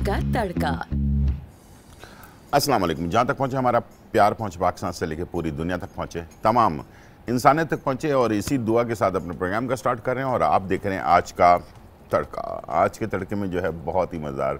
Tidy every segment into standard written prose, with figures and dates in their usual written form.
का तड़का। अस्सलाम वालेकुम। जहाँ तक पहुँचे हमारा प्यार पहुँचे पाकिस्तान से लेकर पूरी दुनिया तक पहुँचे, तमाम इंसानियत तक पहुँचे, और इसी दुआ के साथ अपने प्रोग्राम का स्टार्ट कर रहे हैं। और आप देख रहे हैं आज का तड़का। आज के तड़के में जो है बहुत ही मज़ेदार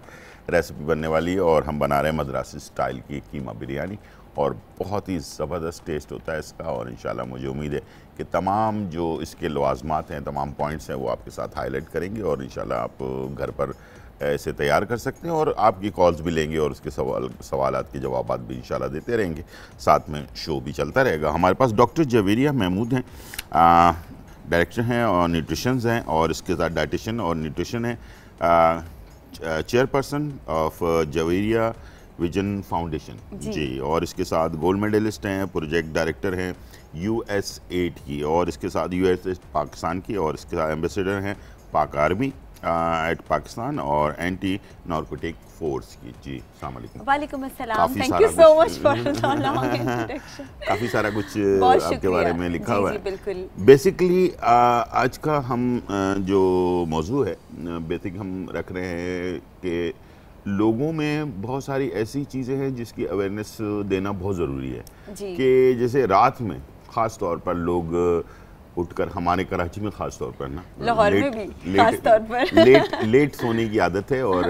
रेसिपी बनने वाली है, और हम बना रहे हैं मद्रासी स्टाइल की कीमा बिरयानी, और बहुत ही ज़बरदस्त टेस्ट होता है इसका। और इंशाल्लाह मुझे उम्मीद है कि तमाम जो इसके लवाजमात हैं, तमाम पॉइंट्स हैं, वो आपके साथ हाईलाइट करेंगे, और इंशाल्लाह आप घर पर ऐसे तैयार कर सकते हैं, और आपकी कॉल्स भी लेंगे और उसके सवालात के जवाबात भी इंशाल्लाह देते रहेंगे। साथ में शो भी चलता रहेगा। हमारे पास डॉक्टर जवेरिया महमूद हैं, डायरेक्टर हैं और न्यूट्रिशंस हैं, और इसके साथ डाइटिशियन और न्यूट्रिशन है, chairperson of Javeria vision foundation ji, और इसके साथ गोल्ड मेडलिस्ट हैं, प्रोजेक्ट डायरेक्टर हैं US8 की, और इसके साथ US पाकिस्तान की, और इसके साथ एम्बेसडर हैं पाक आर्मी एट पाकिस्तान और एंटी नार्कोटिक फोर्स की। जी अस्सलाम वालेकुम। वालेकुम अस्सलाम। Thank you so much for the long introduction. काफ़ी सारा कुछ आपके बारे में लिखा हुआ है। बिल्कुल। बेसिकली आज का हम जो मौजू है, बेसिक हम रख रहे हैं कि लोगों में बहुत सारी ऐसी चीज़ें हैं जिसकी अवेयरनेस देना बहुत ज़रूरी है। कि जैसे रात में ख़ास तौर पर लोग उठकर, हमारे कराची में ख़ास तौर पर ना, लाहौर में भी ख़ास तौर पर लेट सोने की आदत है, और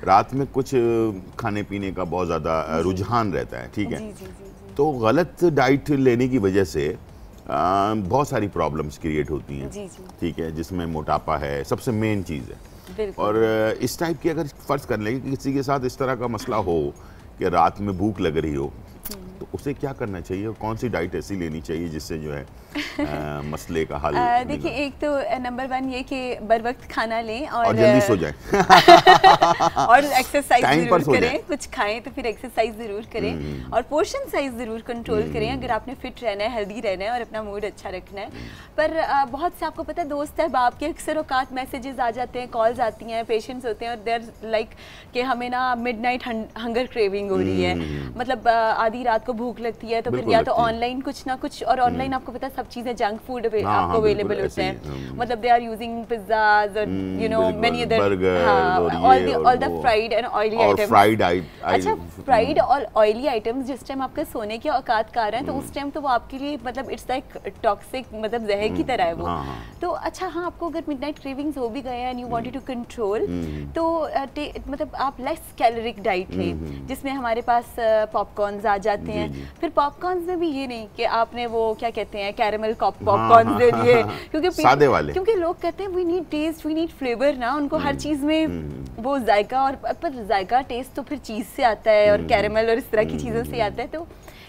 रात में कुछ खाने पीने का बहुत ज़्यादा रुझान रहता है। ठीक है, तो गलत डाइट लेने की वजह से बहुत सारी प्रॉब्लम्स क्रिएट होती हैं। ठीक है, जिसमें मोटापा है, सबसे मेन चीज़ है। और इस टाइप की अगर फ़र्ज़ कर लें कि किसी के साथ इस तरह का मसला हो कि रात में भूख लग रही हो, तो उसे क्या करना चाहिए, कौन सी डाइट ऐसी लेनी चाहिए जिससे जो है मसले का हल? देखिए, एक तो नंबर 1 ये कि बर वक्त खाना लें और जल्दी सो जाएं और एक्सरसाइज ज़रूर करें। कुछ खाएं तो फिर एक्सरसाइज ज़रूर करें, और पोर्शन साइज ज़रूर कंट्रोल करें अगर आपने फिट रहना है, हेल्दी रहना है और अपना मूड अच्छा रखना है। पर बहुत से आपको पता है दोस्त है, बाप के अक्सर औकात मैसेजेस आ जाते हैं, कॉल्स आती हैं, पेशेंट्स होते हैं, और देयर लाइक कि हमें ना मिडनाइट हंगर क्रेविंग हो रही है, मतलब आधी रात को भूख लगती है, तो फिर या तो ऑनलाइन कुछ ना कुछ, और ऑनलाइन आपको पता है सब चीज़ें जंक फूड आपको अवेलेबल होते हैं, मतलब दे आर यूजिंग पिज़्ज़ाज़ और you know many other, all the fried and oily items. अच्छा, फ्राइड और ऑयली आइटम्स जिस टाइम आपके सोने के औकात का आ रहे हैं, तो उस टाइम तो वो आपके लिए मतलब इट्स लाइक टॉक्सिक, मतलब जहर की तरह है वो। तो अच्छा, हाँ, आपको अगर मिडनाइट क्रेविंग्स हो भी गए हैं and you wanted to control, तो मतलब आप लेस कैलोरिक डाइट लें, जिसमें हमारे पास पॉपकॉर्न्स आ जाते हैं। फिर पॉपकॉर्न्स में भी ये नहीं कि आपने वो क्या कहते हैं कैरेमल पॉपकॉर्न दे दिए, क्योंकि सादे वाले, क्योंकि लोग कहते हैं we need taste, we need flavour ना, उनको हर चीज़ में वो जायका, और पर जायका टेस्ट तो फिर चीज़ से आता है और कैरेमल और इस तरह की चीज़ों से आता है। तो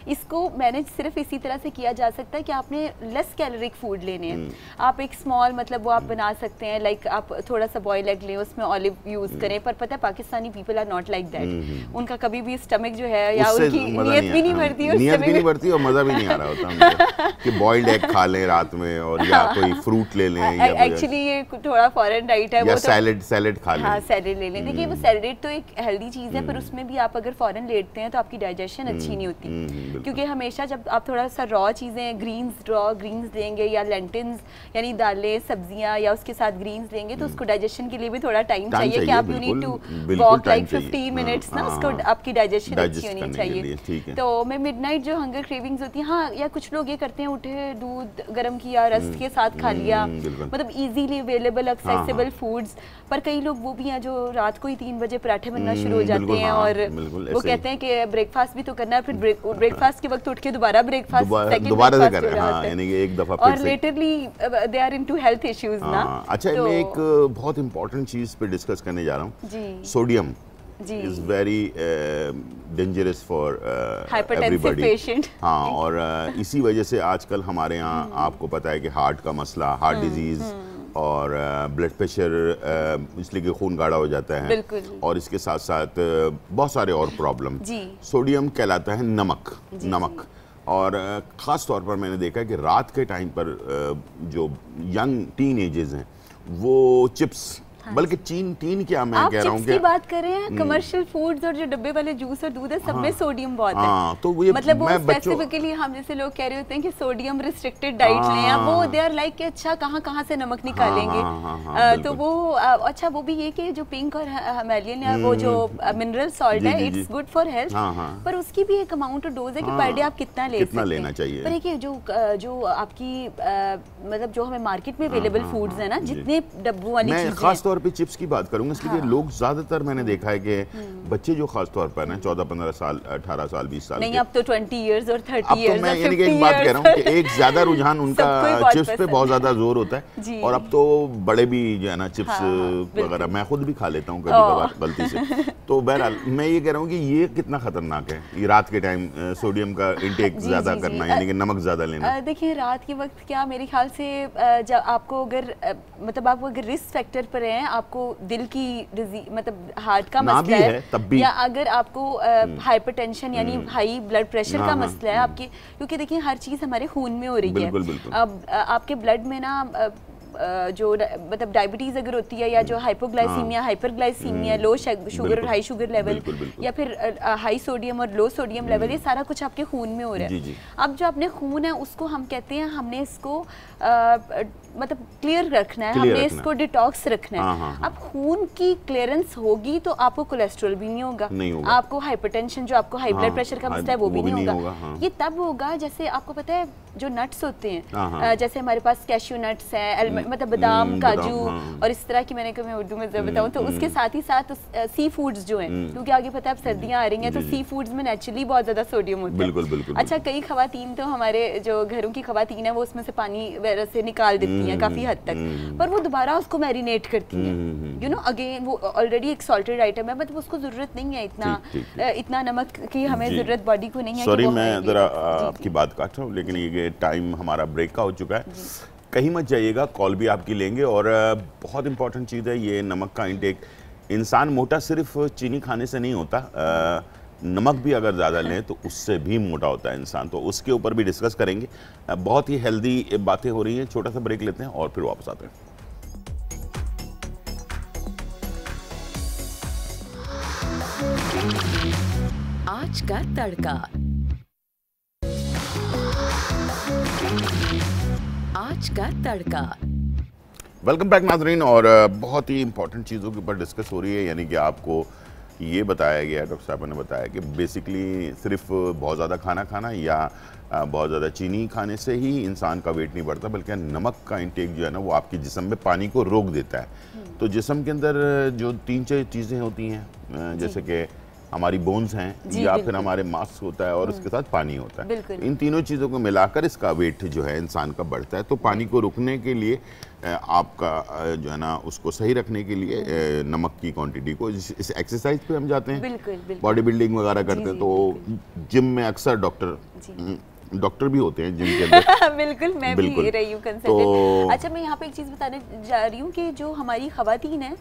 इसको मैनेज सिर्फ इसी तरह से किया जा सकता है कि आपने लेस कैलोरिक फूड लेने हैं। आप एक स्मॉल, मतलब वो आप बना सकते हैं, लाइक आप थोड़ा सा बॉयल एग लें, उसमें ऑलिव यूज़ करें। पर पता है Pakistani people are not like that, उनका कभी भी स्टमक जो है या उनकी नीयत भी नहीं बढ़ती, और मज़ा भी नहीं आ रहा होता कि बॉइल्ड एग खा लें रात में, और या कोई फ्रूट ले लें। एक्चुअली ये थोड़ा फॉरेन डाइट है, वो सैलेड खा लें। हाँ, सैलेड ले लें। देखिए, वो सैलेड तो एक हेल्दी चीज़ है, पर उसमें भी आप अगर फॉरेन लेते हैं तो आपकी डाइजेशन अच्छी नहीं होती, क्योंकि हमेशा जब आप थोड़ा सा रॉ चीज़ें, ग्रीन्स लेंगे, या लेंटिल्स यानी दालें, सब्जियां, या उसके साथ ग्रीन्स लेंगे, तो उसको डाइजेशन के लिए भी थोड़ा टाइम चाहिए कि आप you need to walk like 15 minutes ना, उसको आपकी डाइजेशन अच्छी होनी चाहिए। तो मैं मिडनाइट जो हंगर क्रेविंग्स होती है, हाँ, या कुछ लोग ये करते हैं, उठे दूध गर्म किया, रस्ट के साथ खा लिया, मतलब इजीली अवेलेबल एक्सेसिबल फूड्स। पर कई लोग वो भी हैं जो रात को ही 3 बजे पराठे बनना शुरू हो जाते हैं, और वो कहते हैं कि ब्रेकफास्ट भी तो करना है, फिर ब्रेकफास्ट के वक्त उठ के दोबारा ब्रेकफास्ट दोबारा से कर रहे हैं, यानी कि एक दफा और literally they are into health issues ना। अच्छा, मैं एक बहुत इंपॉर्टेंट चीज पे डिस्कस करने जा रहा हूँ। Sodium is very dangerous for everybody. Patient. हाँ, और इसी वजह से आजकल हमारे यहाँ आपको पता है कि हार्ट का मसला, हार्ट डिजीज और ब्लड प्रेशर, इसलिए कि खून गाढ़ा हो जाता है, और इसके साथ साथ बहुत सारे और प्रॉब्लम। सोडियम कहलाता है नमक। और ख़ास तौर पर मैंने देखा है कि रात के टाइम पर जो यंग टीन एजेस हैं वो चिप्स बल्कि टीन क्या मैं कह रहा हूँ की बात कर रहे हैं, कमर्शियल फूड्स और जो डब्बे वाले जूस और दूध है सब में सोडियम बहुत है। तो ये मतलब वो स्पेसिफिकली हम जैसे लोग कह रहे होते हैं कि सोडियम रिस्ट्रिक्टेड डाइट लें, अब वो दे आर लाइक कि अच्छा कहाँ से नमक निकालेंगे। तो वो अच्छा वो भी ये कि जो पिंक और हिमालयन है वो जो मिनरल सॉल्ट है इट्स गुड फॉर हेल्थ, पर उसकी भी एक अमाउंट और डोज है कि पर डे आप कितना लेना चाहिए। पर एक जो आपकी मतलब जो हमें मार्केट में अवेलेबल फूड्स है ना, जितने डब्बू वाली चीजें, मैं खास तौर पे चिप्स की बात करूंगा इसलिए लोग ज्यादातर मैंने देखा है कि बच्चे जो खास तौर पर ना 14-15 साल 18 साल 20 साल नहीं, अब तो 20 इयर्स और 30 इयर्स, मैं यानी कि एक बात कह रहा हूँ कि एक ज्यादा रुझान उनका चिप्स पे बहुत ज्यादा जोर होता है, और अब तो बड़े भी जो है ना चिप्स वगैरह, मैं खुद भी खा लेता हूँ कभी-कभार गलती से। तो बहरहाल मैं ये कह रहा हूँ कि ये कितना खतरनाक है, ये रात के टाइम सोडियम का इंटेक ज्यादा करना, यानी कि नमक ज्यादा लेना। देखिए रात के वक्त क्या मेरे ख्याल से जब आपको अगर मतलब आप अगर रिस्क फैक्टर पर हैं, आपको दिल की मतलब हार्ट का मसला है तब भी, या अगर आपको हाइपरटेंशन यानी हाई ब्लड प्रेशर का मसला है आपके, क्योंकि देखिए हर चीज हमारे खून में हो रही है। अब आपके ब्लड में ना जो मतलब डायबिटीज अगर होती है या जो हाइपोग्लाइसीमिया हाइपरग्लाइसीमिया, लो शुगर और हाई शुगर लेवल, या फिर हाई सोडियम और लो सोडियम लेवल, ये सारा कुछ आपके खून में हो रहा है। अब जो अपने खून है उसको हम कहते हैं हमने इसको मतलब क्लियर रखना है, हमने इसको डिटॉक्स रखना है। अब खून की क्लियरेंस होगी तो आपको कोलेस्ट्रॉल भी नहीं होगा, आपको हाइपरटेंशन जो आपको हाई ब्लड प्रेशर का मसला है वो भी नहीं होगा। ये तब होगा जैसे आपको पता है जो नट्स होते हैं, जैसे हमारे पास कैश्यू नट्स हैं, मतलब बादाम, काजू और इस तरह की, मैंने कभी उर्दू में बताऊं तो उसके साथ ही साथ सी फूड्स जो हैं, क्योंकि आगे पता है अब सर्दियां आ रही हैं तो सी फूड्स में नेचुरली बहुत ज्यादा सोडियम होता है। बिल्कुल। अच्छा कई खवातीन तो हमारे जो घरों की खवातीन है वो उसमें से पानी वगैरह से निकाल देती हैं काफी हद तक, पर वो दोबारा उसको मैरिनेट करती हैं, यू नो अगेन वो ऑलरेडी एक सॉल्टेड आइटम है, मतलब उसको जरूरत नहीं है इतना नमक की, हमें जरूरत बॉडी को नहीं है। सॉरी मैं जरा आपकी बात काट रहा हूँ, लेकिन ये टाइम हमारा ब्रेक का हो चुका है, कहीं मत जाइएगा, कॉल भी आपकी लेंगे। और बहुत इंपॉर्टेंट चीज़ है ये नमक का इंटेक। इंसान मोटा सिर्फ चीनी खाने से नहीं होता, नमक भी अगर ज़्यादा लें तो उससे भी मोटा होता है इंसान, तो उसके ऊपर भी डिस्कस करेंगे। बहुत ही हेल्दी बातें हो रही हैं। छोटा सा ब्रेक लेते हैं और फिर वापस आते हैं। आज का तड़का, आज का तड़का। वेलकम बैक नाज़रीन, और बहुत ही इंपॉर्टेंट चीज़ों के ऊपर डिस्कस हो रही है, यानी कि आपको ये बताया गया, डॉक्टर साहब ने बताया कि बेसिकली सिर्फ बहुत ज़्यादा खाना खाना या बहुत ज़्यादा चीनी खाने से ही इंसान का वेट नहीं बढ़ता, बल्कि नमक का इंटेक जो है ना वो आपके जिस्म में पानी को रोक देता है। तो जिस्म के अंदर जो 3-4 चीज़ें होती हैं, जैसे कि हमारी बोन्स हैं या फिर हमारे मांस होता है और उसके साथ पानी होता है, इन तीनों चीज़ों को मिलाकर इसका वेट जो है इंसान का बढ़ता है। तो पानी को रोकने के लिए आपका जो है ना उसको सही रखने के लिए नमक की क्वांटिटी को, इस एक्सरसाइज पे हम जाते हैं, बॉडी बिल्डिंग वगैरह करते हैं, तो जिम में अक्सर डॉक्टर भी होते हैं जिम के अंदर। बिल्कुल, मैं भी रही हूँ कंसल्टेंट। अच्छा मैं यहाँ पे एक चीज़ बताने जा रही हूँ कि जो हमारी खवातीन हैं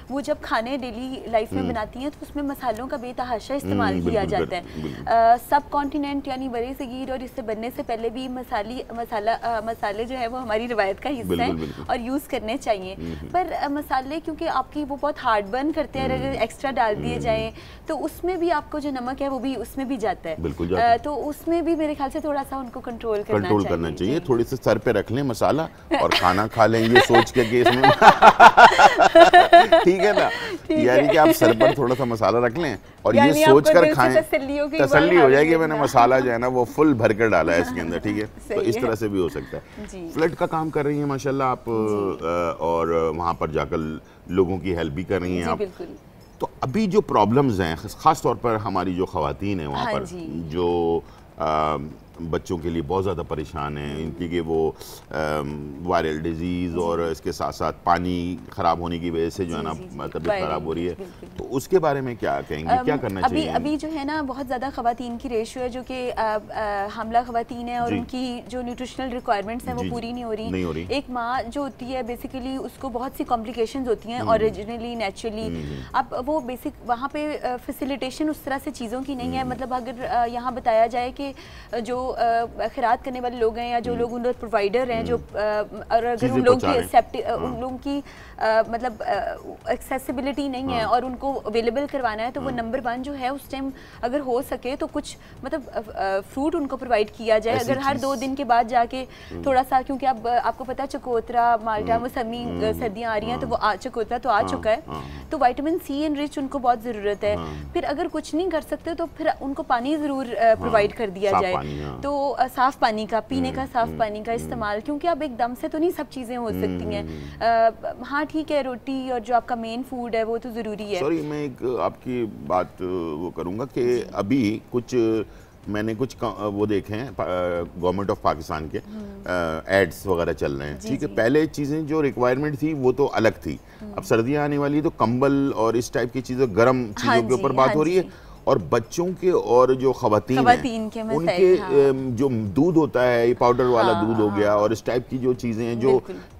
वो जब खाने डेली लाइफ में बनाती हैं तो उसमें मसालों का बेतहाशा इस्तेमाल किया जाता है। सब कॉन्टिनेंट यानी बड़े सगीर और इससे बनने से पहले भी मसाले जो है वो हमारी रिवायत का हिस्सा है और यूज़ करने चाहिए। पर मसाले क्योंकि आपकी वो बहुत हार्ड बर्न करते हैं, अगर एक्स्ट्रा डाल दिए जाएँ तो उसमें भी आपको जो नमक है वो भी उसमें भी जाता है, तो उसमें भी मेरे ख्याल से थोड़ा सा उनको कंट्रोल करना चाहिए। थोड़ी सी सर पे रख लें मसाला और खाना खा लें, ये सोच के कि इसमें ठीक है ना, यानी कि आप सर पर थोड़ा सा मसाला रक लें और ये सोच कर खाएं, तसल्ली हो जाएगी मैंने मसाला जो है ना वो फुल भर कर डाला है इसके अंदर, ठीक है। तो इस तरह से भी हो सकता है। फ्लड का काम कर रही हैं माशाल्लाह आप, और वहाँ पर जाकर लोगों की हेल्प भी कर रही हैं आप। तो अभी जो प्रॉब्लम्स हैं खास तौर पर हमारी जो खवातीन है वहाँ पर जो बच्चों के लिए बहुत ज़्यादा परेशान हैं, इनकी कि वो वायरल डिजीज़ और इसके साथ साथ पानी ख़राब होने की वजह से जो है ना तबीयत ख़राब हो रही है, तो उसके बारे में क्या कहेंगे, क्या करना चाहिए? अभी जो है ना बहुत ज़्यादा ख़वातीन की रेशियो है जो कि हामला ख़वातीन है और उनकी जो न्यूट्रिशनल रिक्वायरमेंट्स हैं वो पूरी नहीं हो रही। एक माँ जो होती है बेसिकली उसको बहुत सी कॉम्प्लिकेशंस होती हैं ओरिजिनली नेचुरली। अब वो बेसिक वहाँ पे फैसिलिटेशन उस तरह से चीज़ों की नहीं है, मतलब अगर यहाँ बताया जाए कि जो खैरात करने वाले लोग हैं या जो लोग उन प्रोवाइडर हैं जो और अगर उन लोगों की उन लोगों की मतलब एक्सेसिबिलिटी नहीं है और उनको अवेलेबल करवाना है तो वो नंबर 1 जो है उस टाइम अगर हो सके तो कुछ मतलब फ्रूट उनको प्रोवाइड किया जाए। अगर हर 2 दिन के बाद जाके थोड़ा सा, क्योंकि अब आपको पता है चकोतरा माल्टा मौसमी सर्दियाँ आ रही हैं तो वो चकोतरा तो आ चुका है, तो विटामिन सी एनरिच उनको बहुत ज़रूरत है। फिर अगर कुछ नहीं कर सकते तो फिर उनको पानी ज़रूर प्रोवाइड कर दिया जाए, तो साफ़ पानी का, पीने का साफ़ पानी का इस्तेमाल, क्योंकि अब एकदम से तो नहीं सब चीज़ें हो सकती हैं। हाँ ठीक है, रोटी और जो आपका मेन फूड है वो तो ज़रूरी है। सॉरी, मैं एक आपकी बात वो करूँगा कि अभी मैंने कुछ वो देखे हैं गवर्नमेंट ऑफ पाकिस्तान के एड्स वगैरह चल रहे हैं, ठीक है। पहले चीज़ें जो रिक्वायरमेंट थी वो तो अलग थी, अब सर्दियाँ आने वाली तो कंबल और इस टाइप की चीज़ें, गर्म चीज़ों के ऊपर बात हो रही है। और बच्चों के और जो खवातीन हैं उनके जो दूध होता है, ये पाउडर वाला दूध हो गया और इस टाइप की जो चीज़ें हैं जो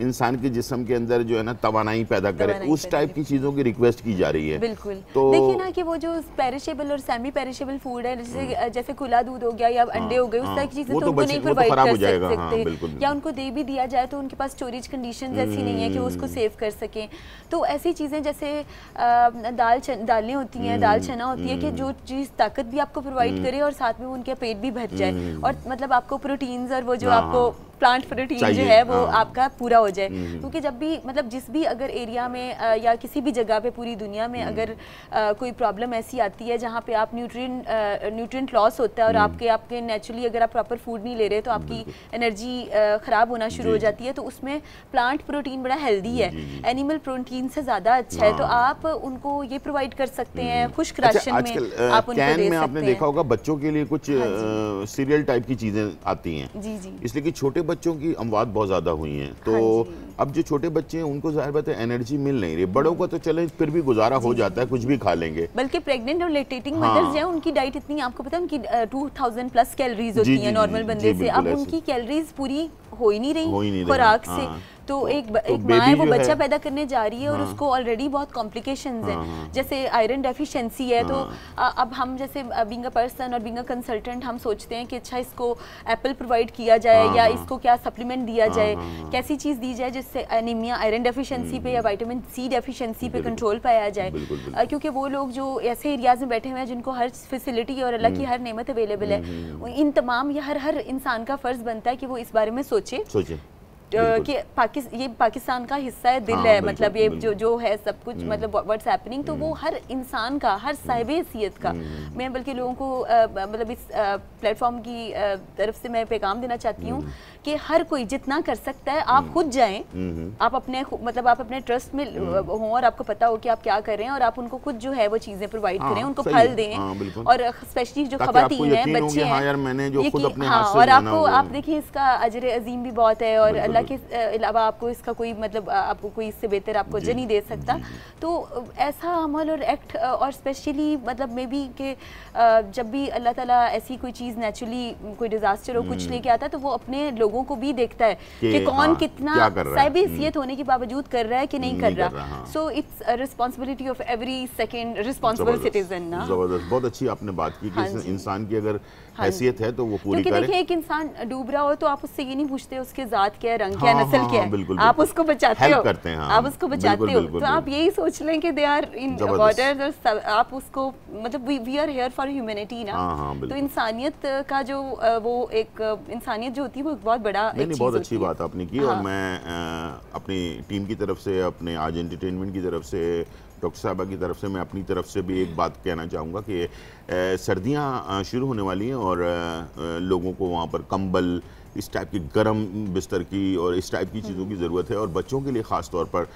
इंसान के जिस्म के अंदर जो है ना तवानाई पैदा करे, उस टाइप की चीज़ों की रिक्वेस्ट की जा रही है। बिल्कुल। तो देखिए ना कि वो जो पेरिशेबल और सेमी पेरिशेबल फूड है, जैसे खुला दूध हो गया या अंडे हो गए, उस तरह की चीज़ें तो उनको नहीं प्रोवाइड कर सकते, या उनको दे भी दिया जाए तो उनके पास स्टोरेज कंडीशन ऐसी नहीं है कि वो उसको सेव कर सकें। तो ऐसी चीज़ें जैसे दालें होती हैं, दाल चना होती है कि जो चीज़ ताकत भी आपको प्रोवाइड करे और साथ में उनके पेट भी भर जाए और मतलब आपको प्रोटीन्स और वो जो आपको प्लांट प्रोटीन जो है वो आपका पूरा हो जाए। क्योंकि जब भी मतलब जिस भी अगर एरिया में या किसी भी जगह पे पूरी दुनिया में अगर कोई प्रॉब्लम ऐसी आती है जहाँ पे आप न्यूट्रिएंट लॉस होता है और आपके नेचुरली अगर आप प्रॉपर फूड नहीं ले रहे तो आपकी एनर्जी ख़राब होना शुरू हो जाती है, तो उसमें प्लांट प्रोटीन बड़ा हेल्दी है, एनिमल प्रोटीन से ज़्यादा अच्छा है, तो आप उनको ये प्रोवाइड कर सकते हैं। खुश्क राशन में आप उनको दे सकते हैं। आपने देखा होगा बच्चों के लिए कुछ सीरियल टाइप की चीज़ें आती हैं, इसलिए कि छोटे बच्चों की अमवात बहुत ज्यादा हुई हैं, तो अब जो छोटे बच्चे हैं उनको जाहिर बात है एनर्जी मिल नहीं रही। बड़ों का तो चले फिर भी गुजारा हो जाता है, कुछ भी खा लेंगे। बल्कि प्रेग्नेंट और लैक्टेटिंग मदर्स जो है उनकी डाइट इतनी, आपको पता है उनकी 2000 प्लस कैलोरीज होती हैं नॉर्मल बंदे से, अब उनकी कैलोरीज पूरी हो ही नहीं रही खुराक से। तो एक माँ है वो बच्चा पैदा करने जा रही है और उसको ऑलरेडी बहुत कॉम्प्लिकेशंस हैं, जैसे आयरन डेफिशिएंसी है। तो अब हम जैसे बीइंग अ पर्सन और बीइंग अ कंसल्टेंट हम सोचते हैं कि अच्छा इसको एप्पल प्रोवाइड किया जाए या इसको क्या सप्लीमेंट दिया जाए, कैसी चीज़ दी जाए जिससे एनीमिया, आयरन डेफिशिएंसी पे या विटामिन सी डेफिशिएंसी पे कंट्रोल पाया जाए। क्योंकि वो लोग जो ऐसे एरियाज में बैठे हुए हैं जिनको हर फैसिलिटी और अल्लाह की हर नेमत अवेलेबल है, इन तमाम या हर इंसान का फ़र्ज़ बनता है कि वो इस बारे में सोचे कि ये पाकिस्तान का हिस्सा है, दिल है, मतलब ये जो है सब कुछ, मतलब व्हाट्स हैपनिंग, तो वो हर इंसान का, हर साहिब हैसियत का, मैं बल्कि लोगों को मतलब इस प्लेटफॉर्म की तरफ से मैं पैगाम देना चाहती हूँ कि हर कोई जितना कर सकता है आप खुद जाएं, आप अपने ट्रस्ट में हों और आपको पता हो कि आप क्या कर रहे हैं और आप उनको खुद जो है वो चीज़ें प्रोवाइड करें, उनको फल दें, और स्पेशली जो खवातीन हैं, बच्चे हैं, और आपको आप देखिए इसका अजर अजीम भी बहुत है और अल्लाह के अलावा आपको इसका कोई मतलब आपको कोई इससे बेहतर आपको अजर नहीं दे सकता। तो ऐसा अमल और एक्ट, और स्पेशली मतलब मे बी कि जब भी अल्लाह ताला ऐसी कोई चीज़ नेचुरली कोई डिजास्टर हो कुछ लेके आता है तो वो अपने लोगों को भी देखता है कि कौन कितना साहिब हैसियत होने के बावजूद कर रहा है कि नहीं कर रहा। So it's a responsibility of every second responsible citizen ना। जबरदस्त, बहुत अच्छी आपने बात की कि इंसान की अगर हैसियत है तो वो पूरी करे। देखिए एक इंसान डूब रहा हो तो आप उससे ये नहीं पूछते उसके जात क्या है, रंग क्या है, नस्ल क्या है, आप उसको बचाते हो, आप उसको बचाते हो, तो आप यही सोच लें कि दे आर इन वाटर, आप उसको मतलब we are here for humanity ना। तो इंसानियत का जो वो एक इंसानियत जो होती है वो बहुत बड़ा, बहुत अच्छी बात आपने की। और मैं अपनी टीम की तरफ से, अपने आज एंटरटेनमेंट की तरफ से, डॉक्टर साहबा की तरफ से, मैं अपनी तरफ से भी एक बात कहना चाहूँगा कि सर्दियाँ शुरू होने वाली हैं और लोगों को वहाँ पर कंबल, इस टाइप की गर्म बिस्तर की और इस टाइप की चीज़ों की ज़रूरत है, और बच्चों के लिए ख़ास तौर पर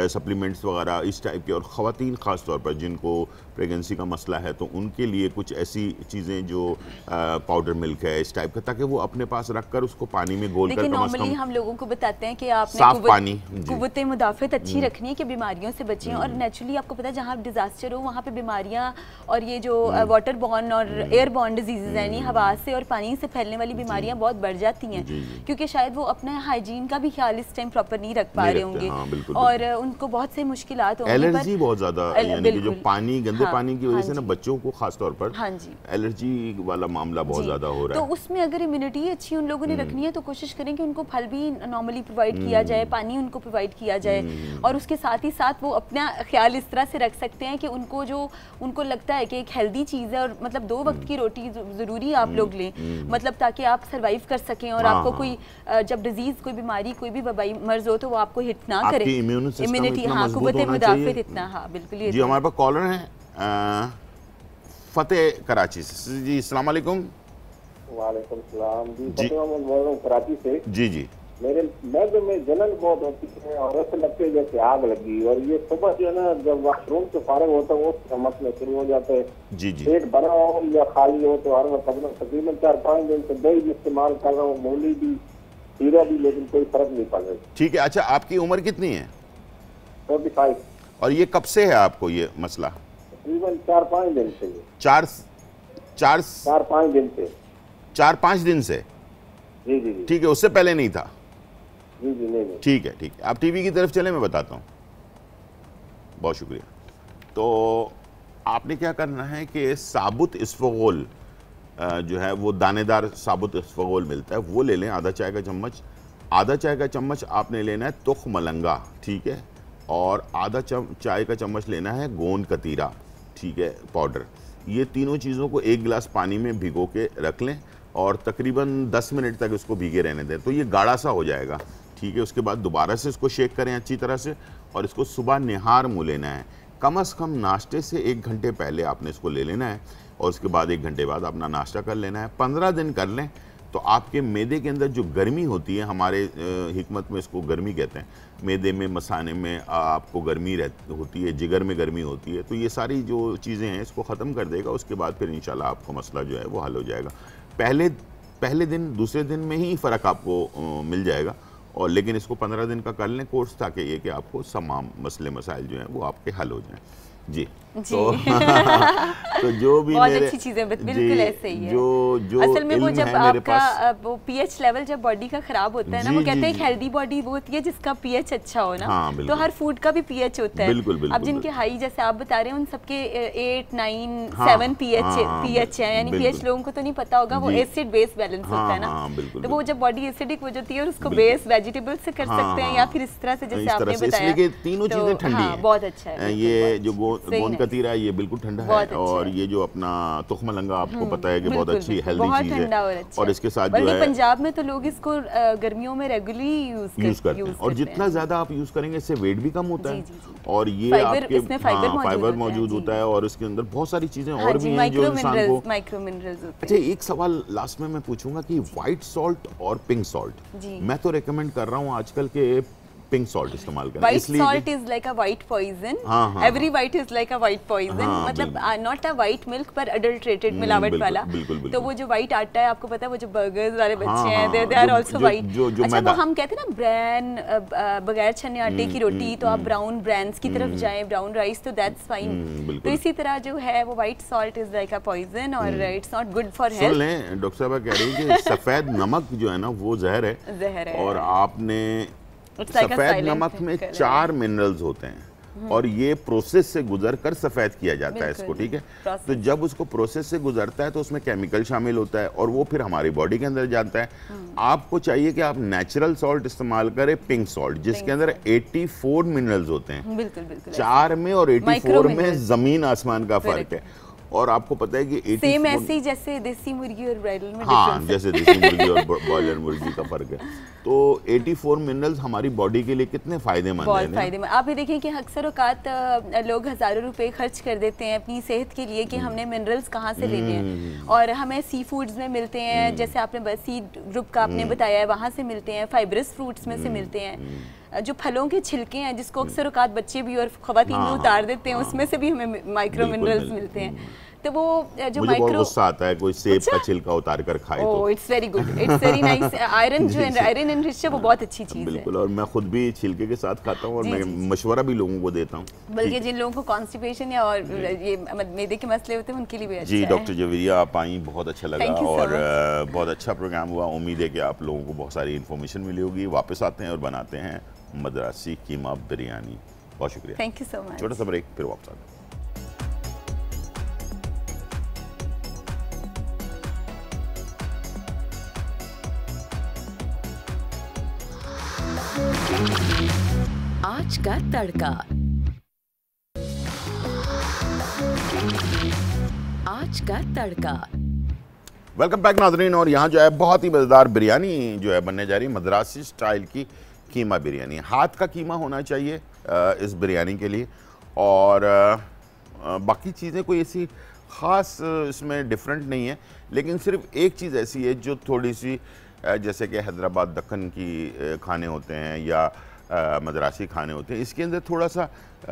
सप्लीमेंट्स वगैरह इस टाइप के, और ख़वातीन ख़ास तौर पर जिनको प्रेगनेंसी का मसला है तो उनके लिए कुछ ऐसी चीज़ें जो पाउडर मिल्क है इस टाइप का, ताकि वो अपने पास रख कर उसको पानी में घोल कर नॉर्मली हम लोगों को बताते हैं कि आपने कुव्वत मुदाफ़त अच्छी रखनी है कि बीमारियों से बचें, और नेचुरली आपको पता है जहाँ डिजास्टर हो वहाँ पे बीमारियाँ और ये जो वाटर बॉर्न और एयर बॉर्न डिजीज़ यानी हवा से और पानी से फैलने वाली बीमारियाँ बहुत बढ़ जाती हैं। हैं, क्योंकि शायद वो अपने हाइजीन का भी ख्याल इस टाइम प्रॉपर नहीं रख पा रहे होंगे, और उनको बहुत से मुश्किलात होंगी। एलर्जी बहुत ज्यादा, यानी कि जो पानी, गंदे पानी की वजह से ना बच्चों को खास तौर पर एलर्जी वाला मामला बहुत ज्यादा हो रहा है। तो उसमें अगर इम्यूनिटी अच्छी उन लोगों ने रखनी है तो कोशिश करें कि उनको फल भी नॉर्मली प्रोवाइड किया जाए, पानी उनको प्रोवाइड किया जाए, और उसके साथ ही साथ वो अपना ख्याल इस तरह से रख सकते हैं कि उनको जो उनको लगता है कि एक हेल्दी चीज़ है, और मतलब 2 वक्त की रोटी ज़रूरी आप लोग लें, मतलब ताकि आप सर्वाइव कर सकें, और आपको कोई जब डिजीज़, कोई बीमारी, कोई भी वबाई मर्ज हो तो वो आपको हिट ना करे, इम्यूनिटी, हाँ, कुव्वत मुदाफ़ित इतना, हाँ बिल्कुल। जी हमारे पास कॉलर हैं फतेह कराची से। जी अस्सलाम वालेकुम। वालेकुम सलाम जी, फतेह मोहम्मद बोल रहा हूँ कराची से। जी जी। मेरे मैदे में जलन बहुत होती है और ऐसे लगते है जैसे आग लगी, और ये सुबह जो है ना जब वॉशरूम से फारिग होता है वो मसले शुरू हो जाते हैं। जी जी। पेट भरा हो या खाली हो तो हर वक्त तकरीबन 4-5 दिन से दही भी इस्तेमाल कर रहा हूँ, मूली भी, खीरा भी, लेकिन कोई फर्क नहीं पड़ रहा। ठीक है, अच्छा आपकी उम्र कितनी है? 45। और ये कब से है आपको ये मसला? तकरीबन 4-5 दिन से। 4-5 दिन से। 4-5 दिन से? जी जी। ठीक है, उससे पहले नहीं था? जी जी नहीं। ठीक है ठीक है, आप टीवी की तरफ चले, मैं बताता हूँ। बहुत शुक्रिया। तो आपने क्या करना है कि साबुत इसफगोल जो है वो दानेदार साबुत इसफगोल मिलता है, वो ले लें, आधा चाय का चम्मच। आधा चाय का चम्मच आपने लेना है तुख मलंगा, ठीक है, और आधा चाय का चम्मच लेना है गोंद कतीरा, ठीक है, पाउडर। ये तीनों चीज़ों को 1 गिलास पानी में भिगो के रख लें और तकरीबन 10 मिनट तक इसको भीगे रहने दें, तो ये गाढ़ा सा हो जाएगा, ठीक है। उसके बाद दोबारा से इसको शेक करें अच्छी तरह से, और इसको सुबह निहार मुँह लेना है। कम से कम नाश्ते से 1 घंटे पहले आपने इसको ले लेना है, और उसके बाद 1 घंटे बाद अपना नाश्ता कर लेना है। 15 दिन कर लें तो आपके मैदे के अंदर जो गर्मी होती है, हमारे हिकमत में इसको गर्मी कहते हैं, मैदे में, मसाने में आपको गर्मी होती है, जिगर में गर्मी होती है, तो ये सारी जो चीज़ें हैं इसको ख़त्म कर देगा। उसके बाद फिर इंशाल्लाह आपको मसला जो है वो हल हो जाएगा। पहले दिन, दूसरे दिन में ही फ़र्क आपको मिल जाएगा, और लेकिन इसको 15 दिन का कर लें कोर्स, ताकि ये कि आपको तमाम मसले मसाइल जो हैं वो आपके हल हो जाएं। जी तो जो भी बहुत अच्छी चीजें, बिल्कुल ऐसे ही है। जो असल में वो जब आपका वो पीएच लेवल जब बॉडी का खराब होता है ना, वो कहते हैं एक हेल्दी बॉडी वो होती है जिसका पीएच अच्छा हो ना, तो हर फूड का भी पीएच होता है। अब जिनके हाई जैसे आप बता रहे हैं उन सबके 8, 9, 7 पीएच है, यानी पीएच लोगों को तो नहीं पता होगा, वो एसिड बेस बैलेंस होता है ना, तो वो जब बॉडी एसिडिक हो जाती है और उसको बेस वेजिटेबल से कर सकते हैं, या फिर इस तरह से जैसे आपने बताया, तीनों चीजें ठंडी हैं, बहुत अच्छा है। ये जो गोंद कतीरा ये बिल्कुल ठंडा है, और ये जो अपना तुख मलंगा आपको पता है कि बहुत अच्छी हेल्दी चीज है, और इसके साथ जो है पंजाब में तो लोग इसको गर्मियों में रेगुलरली यूज करते हैं, और जितना ज्यादा आप यूज करेंगे इससे वेट भी कम होता है, और ये आपके फाइबर मौजूद होता है, और इसके अंदर बहुत सारी चीजें और भी हैं जो इंसान को माइक्रो मिनरल्स होते हैं। अच्छा, एक सवाल लास्ट में मैं पूछूंगा कि व्हाइट सॉल्ट और पिंक सॉल्ट, मैं तो रेकमेंड कर रहा हूँ आजकल के पिंक सॉल्ट इस्तेमाल करें, इसलिए white salt is like a white poison, every white is like a white poison, मतलब नॉट अ व्हाइट मिल्क पर अडल्ट्रेटेड मिलावट वाला। तो वो जो व्हाइट आटा है, आपको पता है वो जो बर्गर्स वाले बच्चे हैं, दे आर आल्सो व्हाइट। अच्छा, वो हम कहते हैं ना ब्राउन, बगैर छने आटे की रोटी, तो आप ब्राउन ब्रांड्स की तरफ जाएं, ब्राउन राइस, तो दैट्स फाइन। तो इसी तरह जो है वो white salt is like a poison, और it's not good for health. सुन लें, डॉक्टर साहब कह रही है कि सफेद नमक जो है ना वो जहर है, और आपने सफेद नमक में 4 मिनरल्स होते हैं, और ये प्रोसेस से गुजर कर सफेद किया जाता है इसको, ठीक है। तो जब उसको प्रोसेस से गुजरता है तो उसमें केमिकल शामिल होता है, और वो फिर हमारी बॉडी के अंदर जाता है। आपको चाहिए कि आप नेचुरल सॉल्ट इस्तेमाल करें, पिंक सॉल्ट, जिसके अंदर 84 मिनरल्स होते हैं। बिल्कुल 4 में और 84 में जमीन आसमान का फर्क है। और आपको पता है कि सेम ऐसे ही जैसे देसी मुर्गी और ब्रायलर में, हाँ, जैसे देसी मुर्गी और ब्रॉयलर मुर्गी का फर्क है। तो 84 मिनरल्स हमारी बॉडी के लिए कितने फायदेमंद हैं। बहुत फायदेमंद। आप ये देखिए कि अक्सर औकात लोग हज़ारों रुपए खर्च कर देते हैं अपनी सेहत के लिए कि हमने मिनरल्स कहाँ से लेने हैं, और हमें सी फूड्स में मिलते हैं, जैसे आपने सी ग्रुप का आपने बताया है, वहाँ से मिलते हैं, फाइब्रस फ्रूट्स में से मिलते हैं, जो फलों के छिलके हैं जिसको अक्सर औकात बच्चे भी और ख़वातीन भी उतार देते हैं, उसमें से भी हमें माइक्रो मिनरल्स मिलते हैं। तो वो जो मुझे बहुत गुस्सा आता है कोई सेब का छिलका उतार कर खाए तो। It's very good, it's very nice. Iron जो है, आयरन एनरिच्ड है, वो बहुत अच्छी चीज़ है। बिल्कुल, और मैं खुद भी छिलके के साथ खाता हूँ और मैं मशवरा भी लोगों को देता हूँ। बल्कि जिन लोगों को कॉन्स्टिपेशन या और ये मैदे के मसले होते हैं उनके लिए भी अच्छा है। जी डॉक्टर जवेरिया आप आई, बहुत अच्छा लगा और बहुत अच्छा प्रोग्राम हुआ। उम्मीद है कि आप लोगों को बहुत सारी इन्फॉर्मेशन मिली होगी। वापस आते हैं और बनाते हैं मद्रासी कीमा बिरयानी। बहुत शुक्रिया, थैंक यू सो मच। छोटा सा ब्रेक, फिर वापस आते हैं। आज का तड़का। आज का तड़का। वेलकम बैक नाज़रीन। और यहाँ जो है बहुत ही मज़ेदार बिरयानी जो है बनने जा रही है, मद्रासी स्टाइल की कीमा बिरयानी। हाथ का कीमा होना चाहिए इस बिरयानी के लिए, और बाकी चीज़ें कोई ऐसी ख़ास इसमें डिफरेंट नहीं है, लेकिन सिर्फ एक चीज़ ऐसी है जो थोड़ी सी जैसे कि हैदराबाद दक्कन की खाने होते हैं या मद्रासी खाने होते हैं, इसके अंदर थोड़ा सा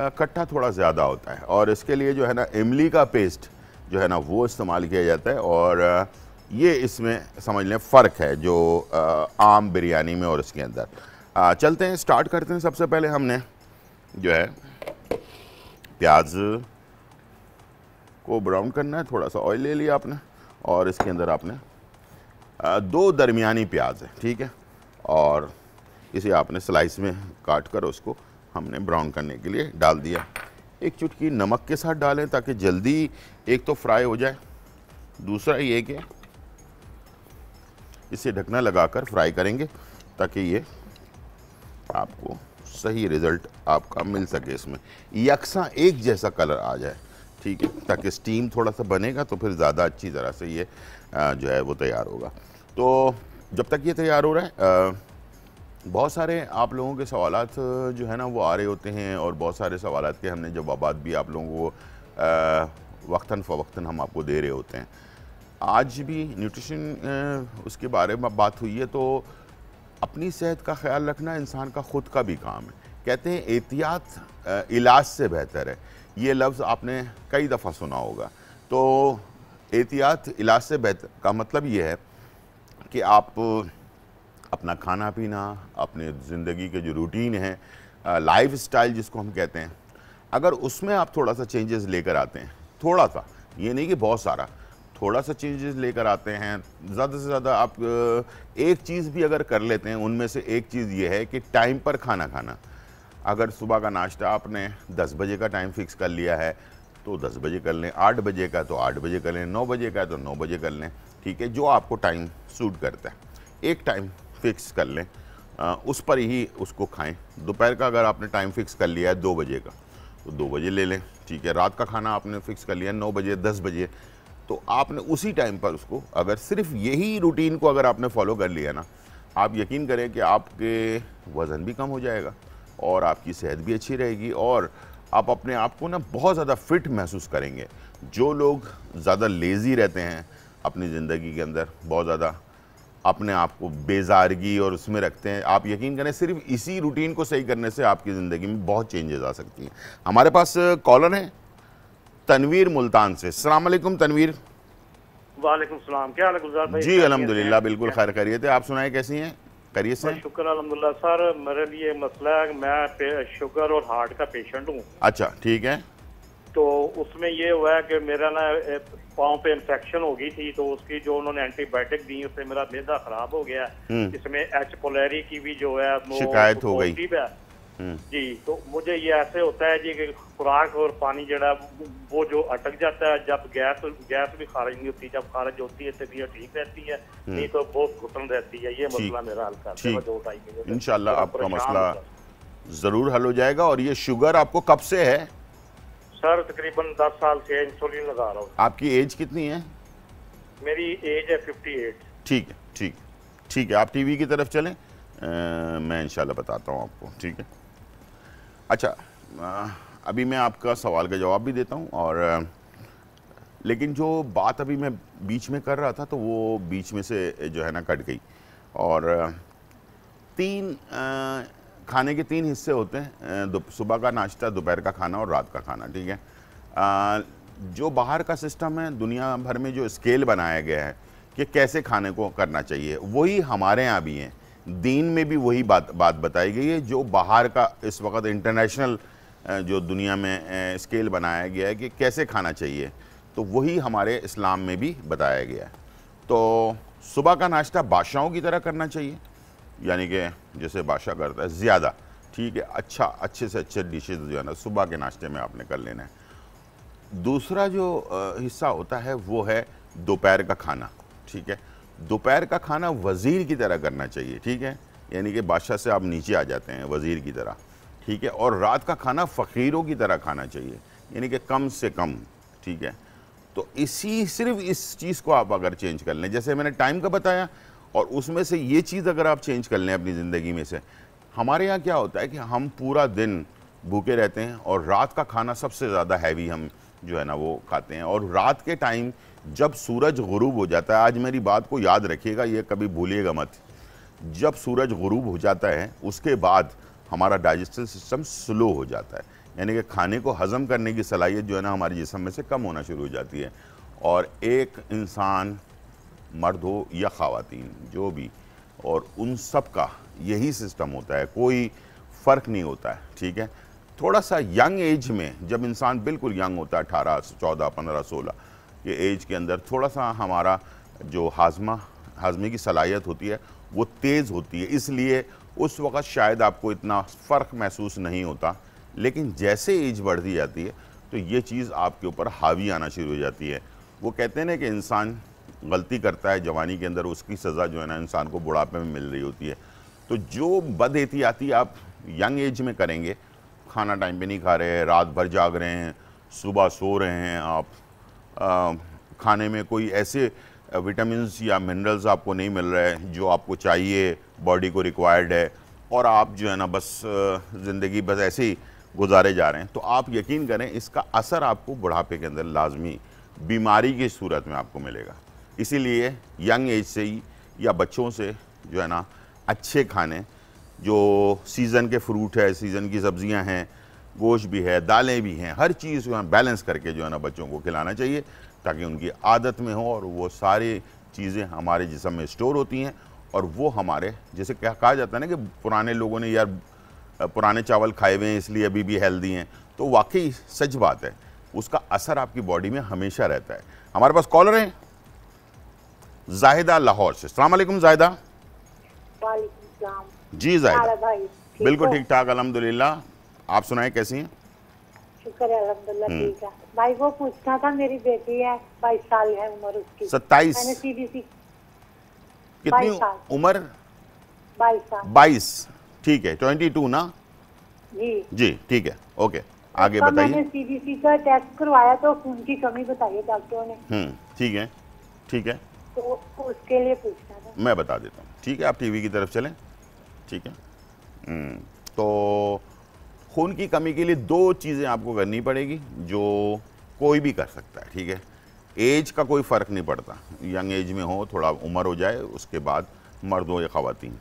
खट्टा थोड़ा ज़्यादा होता है, और इसके लिए जो है ना इमली का पेस्ट जो है ना वो इस्तेमाल किया जाता है। और ये इसमें समझ लें फ़र्क है जो आम बिरयानी में और इसके अंदर। चलते हैं, स्टार्ट करते हैं। सबसे पहले हमने जो है प्याज को ब्राउन करना है, थोड़ा सा ऑयल ले लिया आपने, और इसके अंदर आपने 2 दरमियानी प्याज है, ठीक है, और इसे आपने स्लाइस में काट कर उसको हमने ब्राउन करने के लिए डाल दिया। एक चुटकी नमक के साथ डालें ताकि जल्दी एक तो फ्राई हो जाए, दूसरा ये कि इसे ढकना लगाकर फ्राई करेंगे ताकि ये आपको सही रिज़ल्ट आपका मिल सके, इसमें यकसा एक जैसा कलर आ जाए, ठीक है, ताकि स्टीम थोड़ा सा बनेगा तो फिर ज़्यादा अच्छी तरह से ये जो है वो तैयार होगा। तो जब तक ये तैयार हो रहा है बहुत सारे आप लोगों के सवालात जो है ना वो आ रहे होते हैं, और बहुत सारे सवालात के हमने जवाबात भी आप लोगों को वक्तन फ़वक्तन हम आपको दे रहे होते हैं। आज भी न्यूट्रिशन उसके बारे में बात हुई है, तो अपनी सेहत का ख्याल रखना इंसान का ख़ुद का भी काम है। कहते हैं एहतियात इलाज से बेहतर है, ये लफ्ज़ आपने कई दफ़ा सुना होगा। तो एहतियात इलाज से बेहतर का मतलब ये है कि आप अपना खाना पीना, अपने ज़िंदगी के जो रूटीन है, लाइफ स्टाइल जिसको हम कहते हैं, अगर उसमें आप थोड़ा सा चेंजेस लेकर आते हैं, थोड़ा सा, ये नहीं कि बहुत सारा, थोड़ा सा चेंजेस लेकर आते हैं, ज़्यादा से ज़्यादा आप एक चीज़ भी अगर कर लेते हैं, उनमें से एक चीज़ ये है कि टाइम पर खाना खाना। अगर सुबह का नाश्ता आपने 10 बजे का टाइम फिक्स कर लिया है तो 10 बजे कर लें, 8 बजे का तो 8 बजे कर लें, 9 बजे का तो 9 बजे कर लें, ठीक है, जो आपको टाइम सूट करता है। एक टाइम फिक्स कर लें, उस पर ही उसको खाएं। दोपहर का अगर आपने टाइम फिक्स कर लिया है 2 बजे का तो 2 बजे ले लें, ठीक है। रात का खाना आपने फिक्स कर लिया 9 बजे 10 बजे, तो आपने उसी टाइम पर उसको, अगर सिर्फ यही रूटीन को अगर आपने फॉलो कर लिया ना, आप यकीन करें कि आपके वज़न भी कम हो जाएगा और आपकी सेहत भी अच्छी रहेगी, और आप अपने आप को ना बहुत ज़्यादा फिट महसूस करेंगे। जो लोग ज़्यादा लेज़ी रहते हैं अपनी ज़िंदगी के अंदर, बहुत ज़्यादा अपने आप को बेजारगी और उसमें रखते हैं, आप यकीन करें सिर्फ इसी रूटीन को सही करने से आपकी ज़िंदगी में बहुत चेंजेस आ सकती हैं। हमारे पास कॉलर है तनवीर मुल्तान से। अस्सलाम वालेकुम तनवीर। वालेकुम सलाम, क्या हाल है गुलजार भाई? जी अल्हम्दुलिल्लाह बिल्कुल खैर खैरियत है, आप सुनाएं कैसी हैं? खैरियत से? शुक्र अल्हम्दुलिल्लाह। सर मेरे लिए मसला है, मैं शुगर और हार्ट का पेशेंट हूँ। अच्छा ठीक है। तो उसमें ये हुआ है कि मेरा ना पाँव पे इन्फेक्शन हो गई थी, तो उसकी जो उन्होंने एंटीबायोटिक दी उससे मेरा मैदा खराब हो गया। इसमें एच पोलेरी की भी जो है वो शिकायत हो गई जी। तो मुझे ये ऐसे होता है जी कि खुराक और पानी जड़ा वो जो अटक जाता है, जब गैस भी खारिज नहीं होती, जब खारिज होती है तबीयत ठीक रहती है, नहीं तो बहुत घुटन रहती है। ये मसला मेरा हल करते हैं 2-2.5 महीने। इंशाल्लाह आपका मसला जरूर हल हो जाएगा। और ये शुगर आपको कब से है? सर तकरीबन 10 साल से इंसुलिन लगा रहा हूँ। आपकी एज कितनी है? मेरी एज है 58। ठीक है ठीक है, आप टीवी की तरफ चलें, मैं इंशाल्लाह बताता हूँ आपको, ठीक है। अच्छा, अभी मैं आपका सवाल का जवाब भी देता हूँ, और लेकिन जो बात अभी मैं बीच में कर रहा था तो वो बीच में से जो है ना कट गई। और 3 खाने के 3 हिस्से होते हैं, सुबह का नाश्ता, दोपहर का खाना और रात का खाना, ठीक है। जो बाहर का सिस्टम है, दुनिया भर में जो स्केल बनाया गया है कि कैसे खाने को करना चाहिए, वही हमारे यहाँ भी है। दीन में भी वही बात बताई गई है जो बाहर का इस वक्त इंटरनेशनल जो दुनिया में स्केल बनाया गया है कि कैसे खाना चाहिए, तो वही हमारे इस्लाम में भी बताया गया है। तो सुबह का नाश्ता बादशाहों की तरह करना चाहिए, यानी कि जैसे बादशाह करता है ज़्यादा, ठीक है, अच्छे से अच्छे डिशेज जो है ना सुबह के नाश्ते में आपने कर लेना है। दूसरा जो हिस्सा होता है वो है दोपहर का खाना, ठीक है। दोपहर का खाना वज़ीर की तरह करना चाहिए, ठीक है, यानी कि बादशाह से आप नीचे आ जाते हैं वज़ीर की तरह, ठीक है। और रात का खाना फ़कीरों की तरह खाना चाहिए, यानी कि कम से कम, ठीक है। तो सिर्फ इस चीज़ को आप अगर चेंज कर लें, जैसे मैंने टाइम का बताया, और उसमें से ये चीज़ अगर आप चेंज कर लें अपनी ज़िंदगी में से। हमारे यहाँ क्या होता है कि हम पूरा दिन भूखे रहते हैं और रात का खाना सबसे ज़्यादा हैवी हम जो है ना वो खाते हैं, और रात के टाइम जब सूरज गुरूब हो जाता है, आज मेरी बात को याद रखिएगा, ये कभी भूलिएगा मत, जब सूरज गुरूब हो जाता है उसके बाद हमारा डाइजेस्टिव सिस्टम स्लो हो जाता है, यानी कि खाने को हज़म करने की सलाहियत जो है ना हमारे जिस्म में से कम होना शुरू हो जाती है। और एक इंसान, मर्द हो या ख़वातीन जो भी, और उन सब का यही सिस्टम होता है, कोई फ़र्क नहीं होता है, ठीक है। थोड़ा सा यंग एज में, जब इंसान बिल्कुल यंग होता है, 18, 14, 15, 16 के एज के अंदर, थोड़ा सा हमारा जो हाजमे की सलाहियत होती है वो तेज़ होती है, इसलिए उस वक़्त शायद आपको इतना फ़र्क महसूस नहीं होता। लेकिन जैसे एज बढ़ती जाती है तो ये चीज़ आपके ऊपर हावी आना शुरू हो जाती है। वो कहते हैं ना कि इंसान गलती करता है जवानी के अंदर, उसकी सज़ा जो है ना इंसान को बुढ़ापे में मिल रही होती है। तो जो बदएहतियाती आप यंग एज में करेंगे, खाना टाइम पे नहीं खा रहे हैं, रात भर जाग रहे हैं, सुबह सो रहे हैं आप, खाने में कोई ऐसे विटामिन्स या मिनरल्स आपको नहीं मिल रहे हैं जो आपको चाहिए, बॉडी को रिक्वायर्ड है, और आप जो है ना बस ज़िंदगी बस ऐसे ही गुजारे जा रहे हैं, तो आप यकीन करें इसका असर आपको बुढ़ापे के अंदर लाजमी बीमारी की सूरत में आपको मिलेगा। इसीलिए यंग एज से ही या बच्चों से जो है ना अच्छे खाने, जो सीज़न के फ्रूट है, सीज़न की सब्ज़ियां हैं, गोश्त भी है, दालें भी हैं, हर चीज़ जो है बैलेंस करके जो है ना बच्चों को खिलाना चाहिए, ताकि उनकी आदत में हो और वो सारी चीज़ें हमारे जिस्म में स्टोर होती हैं, और वो हमारे, जैसे क्या कहा जाता है ना कि पुराने लोगों ने यार पुराने चावल खाए हुए हैं इसलिए अभी भी हेल्दी हैं, तो वाकई सच बात है, उसका असर आपकी बॉडी में हमेशा रहता है। हमारे पास कॉलर हैं जाहिदा लाहौर से। अस्सलाम वालेकुम जाहिदा। वालेकुम सलाम। जी जाहिदा, भाई बिल्कुल ठीक ठाक अल्हम्दुलिल्लाह, आप सुनाएं कैसी हैं? शुक्र है अल्हम्दुलिल्लाह ठीक है। भाई वो पूछना था, मेरी बेटी है 22 साल है उम्र उसकी। 27? मैंने सीबीसी कितनी उम्र? 22 साल। 22, ठीक है, 22 ना? जी ठीक है, ओके, आगे बताइए। मैंने सीबीसी का टेस्ट करवाया तो खून की कमी बताई है डॉक्टरों ने। ठीक है, ठीक है, तो उसके लिए पूछना था। मैं बता देता हूँ, ठीक है, आप टीवी की तरफ चलें, ठीक है। तो खून की कमी के लिए 2 चीज़ें आपको करनी पड़ेगी जो कोई भी कर सकता है, ठीक है। एज का कोई फ़र्क नहीं पड़ता, यंग एज में हो, थोड़ा उम्र हो जाए, उसके बाद मर्द हो या ख़वातीन।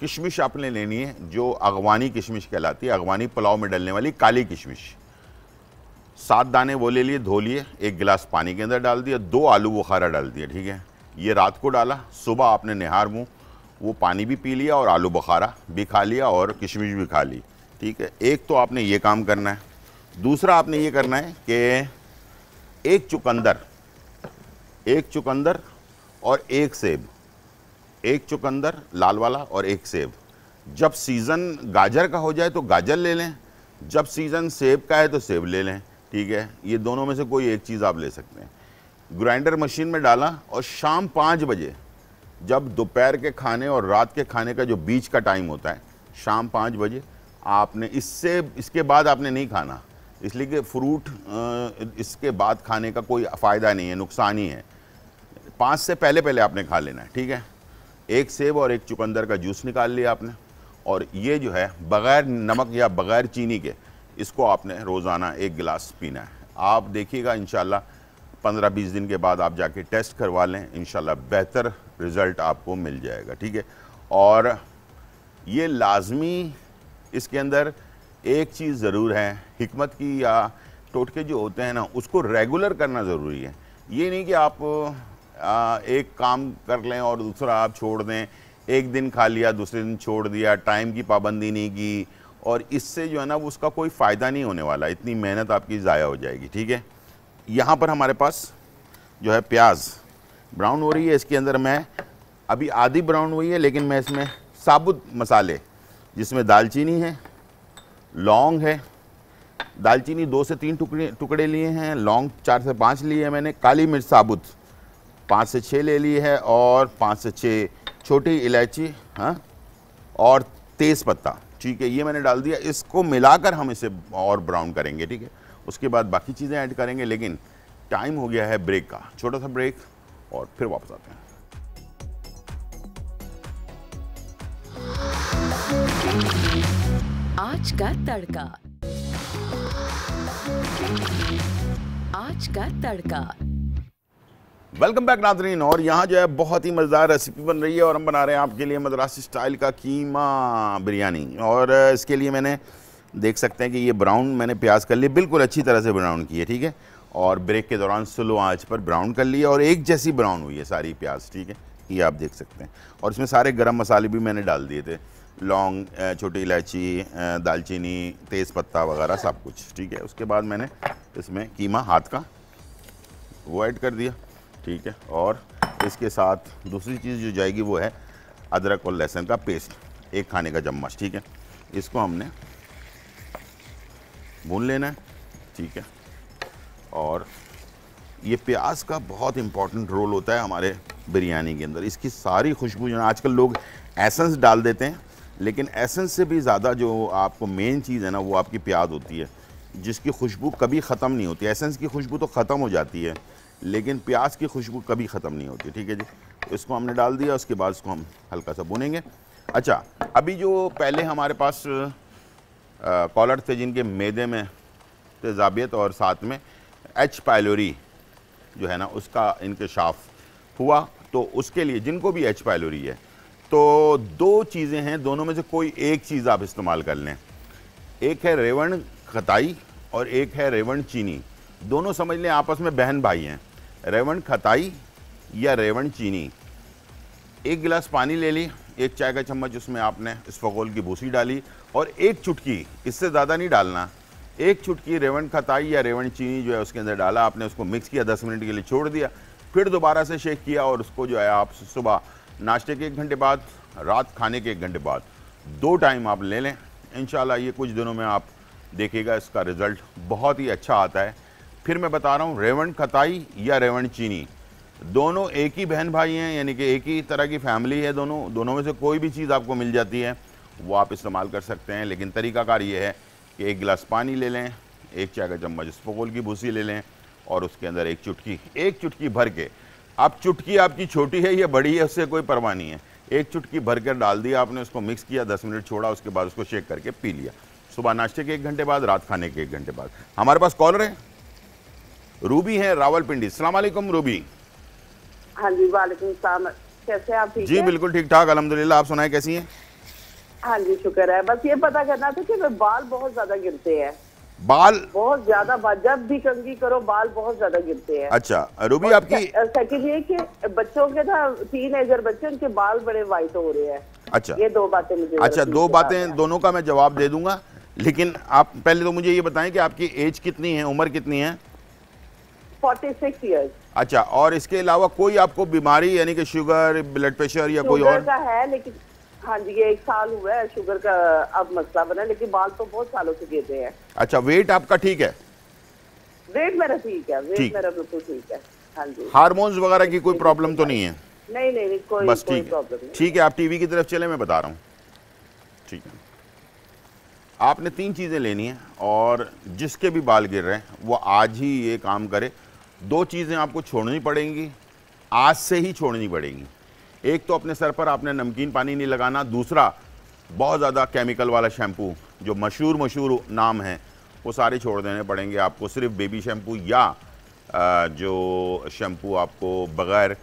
किशमिश आपने लेनी है जो अगवानी किशमिश कहलाती है, अगवानी पुलाव में डलने वाली काली किशमिश। 7 दाने वो ले लिए, धो लिए, 1 गिलास पानी के अंदर डाल दिया, 2 आलू बुखारा डाल दिया, ठीक है। ये रात को डाला, सुबह आपने निहार मुँह वो पानी भी पी लिया और आलू बुखारा भी खा लिया और किशमिश भी खा ली, ठीक है। एक तो आपने ये काम करना है। दूसरा आपने ये करना है कि एक चुकंदर और 1 सेब, 1 चुकंदर लाल वाला और 1 सेब। जब सीज़न गाजर का हो जाए तो गाजर ले लें, जब सीज़न सेब का है तो सेब ले लें, ठीक है। ये दोनों में से कोई एक चीज़ आप ले सकते हैं। ग्राइंडर मशीन में डाला और शाम 5 बजे, जब दोपहर के खाने और रात के खाने का जो बीच का टाइम होता है, शाम 5 बजे आपने इसके बाद आपने नहीं खाना, इसलिए कि फ्रूट इसके बाद खाने का कोई फ़ायदा नहीं है, नुकसान ही है। 5 से पहले आपने खा लेना है, ठीक है। 1 सेब और 1 चुकंदर का जूस निकाल लिया आपने, और ये जो है बग़ैर नमक या बग़ैर चीनी के, इसको आपने रोज़ाना 1 गिलास पीना है। आप देखिएगा इंशाल्लाह 15-20 दिन के बाद आप जाके टेस्ट करवा लें, इंशाल्लाह बेहतर रिज़ल्ट आपको मिल जाएगा, ठीक है। और ये लाजमी इसके अंदर एक चीज़ ज़रूर है हिकमत की, या टोटके जो होते हैं ना, उसको रेगुलर करना ज़रूरी है। ये नहीं कि आप एक काम कर लें और दूसरा आप छोड़ दें, एक दिन खा लिया दूसरे दिन छोड़ दिया, टाइम की पाबंदी नहीं की, और इससे जो है ना वो उसका कोई फ़ायदा नहीं होने वाला, इतनी मेहनत आपकी ज़ाया हो जाएगी। ठीक है, यहाँ पर हमारे पास जो है प्याज ब्राउन हो रही है, इसके अंदर मैं अभी आधी ब्राउन हुई है, लेकिन मैं इसमें साबुत मसाले, जिसमें दालचीनी है, लौंग है, दालचीनी 2 से 3 टुकड़े लिए हैं, लौंग 4 से 5 लिए हैं मैंने, काली मिर्च साबुत 5 से 6 ले ली है, और 5 से 6 छोटी इलायची, हाँ, और तेज़ पत्ता। ठीक है, ये मैंने डाल दिया। इसको मिलाकर हम इसे और ब्राउन करेंगे। ठीक है, उसके बाद बाकी चीज़ें ऐड करेंगे, लेकिन टाइम हो गया है ब्रेक का, छोटा सा ब्रेक, और फिर वापस आते हैं। आज का तड़का। आज का तड़का। वेलकम बैक नाज़रीन। और यहाँ जो है बहुत ही मज़ेदार रेसिपी बन रही है, और हम बना रहे हैं आपके लिए मद्रासी स्टाइल का कीमा बिरयानी। और इसके लिए मैंने देख सकते हैं कि ये ब्राउन मैंने प्याज कर लिए, बिल्कुल अच्छी तरह से ब्राउन की है। ठीक है, और ब्रेक के दौरान स्लो आंच पर ब्राउन कर लिया, और एक जैसी ब्राउन हुई है सारी प्याज। ठीक है, ये आप देख सकते हैं। और इसमें सारे गरम मसाले भी मैंने डाल दिए थे, लौंग, छोटी इलायची, दालचीनी, तेज़पत्ता वगैरह सब कुछ। ठीक है, उसके बाद मैंने इसमें कीमा हाथ का वो ऐड कर दिया। ठीक है, और इसके साथ दूसरी चीज़ जो जाएगी वो है अदरक और लहसुन का पेस्ट, 1 खाने का चम्मच। ठीक है, इसको हमने भून लेना है। ठीक है, और ये प्याज का बहुत इम्पॉर्टेंट रोल होता है हमारे बिरयानी के अंदर। इसकी सारी खुशबू जो है, आजकल लोग एसेंस डाल देते हैं, लेकिन एसेंस से भी ज़्यादा जो आपको मेन चीज़ है ना, वो आपकी प्याज होती है, जिसकी खुशबू कभी ख़त्म नहीं होती। एसेंस की खुशबू तो ख़त्म हो जाती है, लेकिन प्याज की खुशबू कभी ख़त्म नहीं होती। ठीक है जी, तो इसको हमने डाल दिया, उसके बाद इसको हम हल्का सा भूनेंगे। अच्छा, अभी जो पहले हमारे पास कॉलर थे जिनके मैदे में तेज़ाबियत और साथ में एच पायलोरी जो है ना उसका इंकशाफ हुआ, तो उसके लिए जिनको भी एच पायलोरी है, तो 2 चीज़ें हैं, दोनों में से कोई एक चीज़ आप इस्तेमाल कर लें। एक है रेवण खताई और एक है रेवण चीनी। दोनों समझ लें आपस में बहन भाई हैं। रेवण खताई या रेवण चीनी, 1 गिलास पानी ले ली, 1 चाय का चम्मच उसमें आपने इसफगोल की भूसी डाली, और 1 चुटकी, इससे ज़्यादा नहीं डालना, 1 चुटकी रेवण खताई या रेवण चीनी जो है उसके अंदर डाला आपने, उसको मिक्स किया, 10 मिनट के लिए छोड़ दिया, फिर दोबारा से शेक किया, और उसको जो है आप सुबह नाश्ते के 1 घंटे बाद, रात खाने के 1 घंटे बाद, 2 टाइम आप ले लें। इंशाल्लाह ये कुछ दिनों में आप देखिएगा इसका रिज़ल्ट बहुत ही अच्छा आता है। फिर मैं बता रहा हूँ, रेवण खताई या रेवण चीनी दोनों एक ही बहन भाई हैं, यानी कि एक ही तरह की फैमिली है। दोनों में से कोई भी चीज़ आपको मिल जाती है वो आप इस्तेमाल कर सकते हैं, लेकिन तरीक़ाकार ये है कि 1 गिलास पानी ले लें, 1 चाय का चम्मच इसफगोल की भूसी ले लें, और उसके अंदर 1 चुटकी भर के, अब चुटकी आपकी छोटी है या बड़ी है उससे कोई परवाह नहीं है, 1 चुटकी भर कर डाल दिया आपने, उसको मिक्स किया, 10 मिनट छोड़ा, उसके बाद उसको शेक करके पी लिया। सुबह नाश्ते के 1 घंटे बाद, रात खाने के 1 घंटे बाद। हमारे पास कॉलर है, रूबी है रावलपिंडी। अस्सलाम वालेकुम रूबी। हाँ जी, वालेकुम सलाम। कैसे आप? ठीक जी है? बिल्कुल ठीक ठाक अल्हम्दुलिल्लाह, आप सुनाएं कैसी हैं? हाँ जी, शुक्र है। बस ये पता करना था कि बाल बहुत ज्यादा गिरते हैं। बाल बहुत ज्यादा, जब भी कंघी करो बाल बहुत ज्यादा गिरते हैं। अच्छा रूबी, आपकी सेकंड ये कि बच्चों के ना, टीनेजर बच्चे, उनके बाल बड़े वाइट हो रहे हैं। अच्छा, ये 2 बातें मुझे। अच्छा, 2 बातें, दोनों का मैं जवाब दे दूंगा, लेकिन आप पहले तो मुझे ये बताएं कि आपकी एज कितनी है, उम्र कितनी है? 46 ईयर्स। अच्छा, और इसके अलावा कोई आपको बीमारी, यानी कि शुगर, ब्लड प्रेशर या कोई और? शुगर का है, लेकिन हाँ जी, ये 1 साल हुआ है शुगर का अब मसला बना, लेकिन बाल तो बहुत सालों से गिरते हैं। अच्छा, वेट आपका ठीक है? वेट मेरा ठीक है, ठीक। वेट मेरा बिल्कुल ठीक है। हाँ जी। हार्मोन्स वगैरह की कोई प्रॉब्लम तो नहीं है? नहीं, कोई बस कोई ठीक प्रॉब्लम है, नहीं। ठीक है, आप टीवी की तरफ चले, मैं बता रहा हूँ। ठीक है, आपने 3 चीज़ें लेनी है, और जिसके भी बाल गिर रहे हैं वो आज ही ये काम करे। 2 चीज़ें आपको छोड़नी पड़ेंगी, आज से ही छोड़नी पड़ेगी। एक तो अपने सर पर आपने नमकीन पानी नहीं लगाना, दूसरा बहुत ज़्यादा केमिकल वाला शैम्पू, जो मशहूर नाम है, वो सारे छोड़ देने पड़ेंगे आपको। सिर्फ बेबी शैम्पू या जो शैम्पू आपको बग़ैर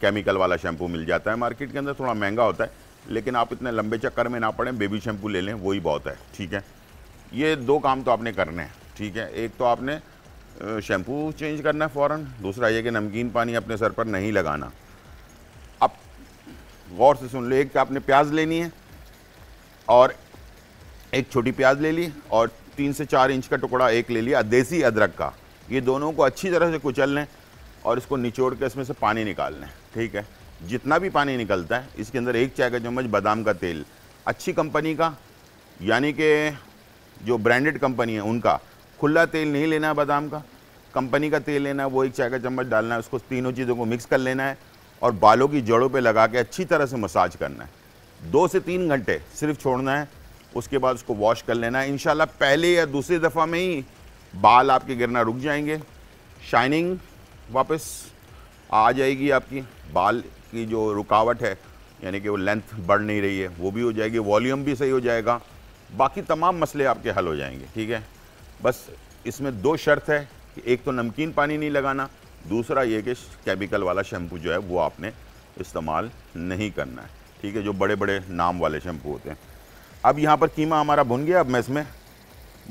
केमिकल वाला शैम्पू मिल जाता है मार्केट के अंदर, थोड़ा महंगा होता है, लेकिन आप इतने लंबे चक्कर में ना पड़ें, बेबी शैम्पू ले लें, वही बहुत है। ठीक है, ये 2 काम तो आपने करने हैं। ठीक है, एक तो आपने शैम्पू चेंज करना है फ़ौरन। दूसरा ये कि नमकीन पानी अपने सर पर नहीं लगाना। अब गौर से सुन लो, एक आपने प्याज लेनी है और एक छोटी प्याज ले ली और 3 से 4 इंच का टुकड़ा एक ले लिया देसी अदरक का। ये दोनों को अच्छी तरह से कुचल लें और इसको निचोड़ के इसमें से पानी निकाल लें। ठीक है, जितना भी पानी निकलता है इसके अंदर 1 चाय का चम्मच बादाम का तेल, अच्छी कंपनी का, यानी कि जो ब्रांडेड कंपनी है उनका। खुला तेल नहीं लेना है बादाम का, कंपनी का तेल लेना है, वो 1 चाय का चम्मच डालना है। उसको तीनों चीज़ों को मिक्स कर लेना है और बालों की जड़ों पे लगा के अच्छी तरह से मसाज करना है। 2 से 3 घंटे सिर्फ छोड़ना है। उसके बाद उसको वॉश कर लेना है। इंशाल्लाह पहले या दूसरी दफ़ा में ही बाल आपके गिरना रुक जाएंगे, शाइनिंग वापस आ जाएगी, आपकी बाल की जो रुकावट है यानी कि वो लेंथ बढ़ नहीं रही है वो भी हो जाएगी, वॉल्यूम भी सही हो जाएगा, बाकी तमाम मसले आपके हल हो जाएंगे। ठीक है, बस इसमें 2 शर्त है कि एक तो नमकीन पानी नहीं लगाना, दूसरा ये कि केमिकल वाला शैम्पू जो है वो आपने इस्तेमाल नहीं करना है। ठीक है, जो बड़े बड़े नाम वाले शैम्पू होते हैं। अब यहाँ पर कीमा हमारा भुन गया। अब मैं इसमें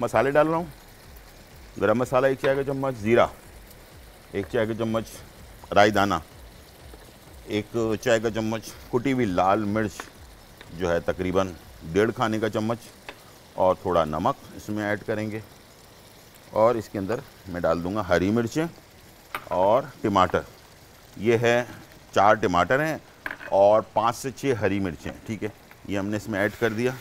मसाले डाल रहा हूँ। गरम मसाला 1 चाय का चम्मच, ज़ीरा 1 चाय का चम्मच, राई दाना 1 चाय का चम्मच, कुटी हुई लाल मिर्च जो है तकरीबन 1.5 खाने का चम्मच, और थोड़ा नमक इसमें ऐड करेंगे। और इसके अंदर मैं डाल दूँगा हरी मिर्चें और टमाटर। ये है 4 टमाटर हैं और 5 से 6 हरी मिर्चें। ठीक है, ये हमने इसमें ऐड कर दिया।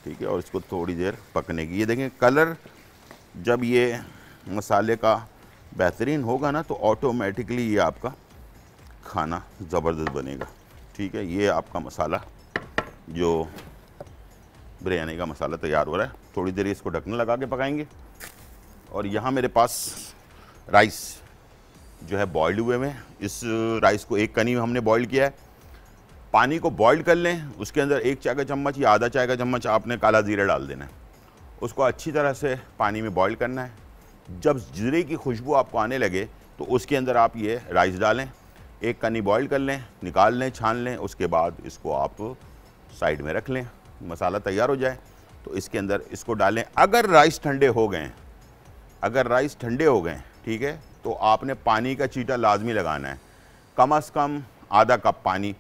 ठीक है, और इसको थोड़ी देर पकने की। ये देखें कलर जब ये मसाले का बेहतरीन होगा ना तो ऑटोमेटिकली ये आपका खाना ज़बरदस्त बनेगा। ठीक है, ये आपका मसाला जो बिरयानी का मसाला तैयार हो रहा है। थोड़ी देर इसको ढकना लगा के पकाएंगे। और यहाँ मेरे पास राइस जो है बॉइल्ड हुए में, इस राइस को 1 कनी हमने बॉइल्ड किया है। पानी को बॉइल्ड कर लें, उसके अंदर 1 चाय का चम्मच या आधा चाय का चम्मच आपने काला ज़ीरा डाल देना है। उसको अच्छी तरह से पानी में बॉइल करना है। जब ज़ीरे की खुशबू आपको आने लगे तो उसके अंदर आप ये राइस डालें, 1 कनी बॉइल कर लें, निकाल लें, छान लें। उसके बाद इसको आप साइड में रख लें। मसाला तैयार हो जाए तो इसके अंदर इसको डालें। अगर राइस ठंडे हो गए, ठीक है, तो आपने पानी का चीटा लाजमी लगाना है। कम से कम आधा कप पानी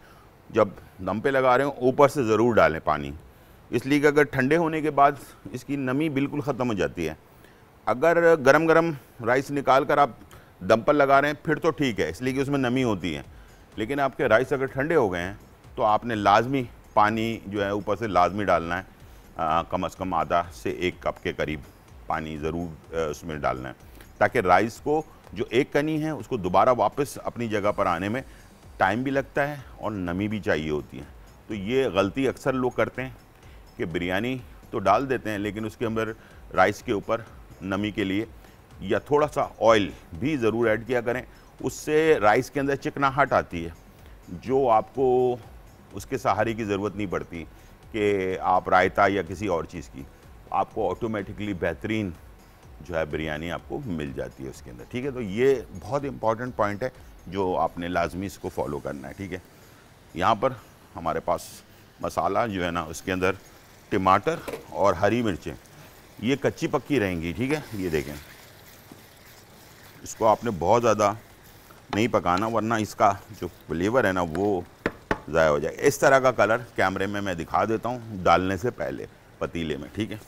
जब दम पे लगा रहे हो ऊपर से ज़रूर डालें पानी, इसलिए कि अगर ठंडे होने के बाद इसकी नमी बिल्कुल ख़त्म हो जाती है। अगर गरम गरम राइस निकाल कर आप दम पर लगा रहे हैं फिर तो ठीक है, इसलिए कि उसमें नमी होती है। लेकिन आपके राइस अगर ठंडे हो गए हैं तो आपने लाजमी पानी जो है ऊपर से लाजमी डालना है। कम से कम आधा से 1 कप के करीब पानी ज़रूर उसमें डालना है, ताकि राइस को जो 1 कनी है उसको दोबारा वापस अपनी जगह पर आने में टाइम भी लगता है और नमी भी चाहिए होती है। तो ये गलती अक्सर लोग करते हैं कि बिरयानी तो डाल देते हैं लेकिन उसके अंदर राइस के ऊपर नमी के लिए या थोड़ा सा ऑयल भी ज़रूर ऐड किया करें। उससे राइस के अंदर चिकनाहट आती है जो आपको उसके सहारे की ज़रूरत नहीं पड़ती कि आप रायता या किसी और चीज़ की, आपको ऑटोमेटिकली बेहतरीन जो है बिरयानी आपको मिल जाती है उसके अंदर। ठीक है, तो ये बहुत इंपॉर्टेंट पॉइंट है जो आपने लाजमी इसको फॉलो करना है। ठीक है, यहाँ पर हमारे पास मसाला जो है ना उसके अंदर टमाटर और हरी मिर्चें ये कच्ची पक्की रहेंगी। ठीक है, ये देखें, इसको आपने बहुत ज़्यादा नहीं पकाना वरना इसका जो फ्लेवर है ना वो ज़ाया हो जाए। इस तरह का कलर कैमरे में मैं दिखा देता हूँ डालने से पहले पतीले में। ठीक है,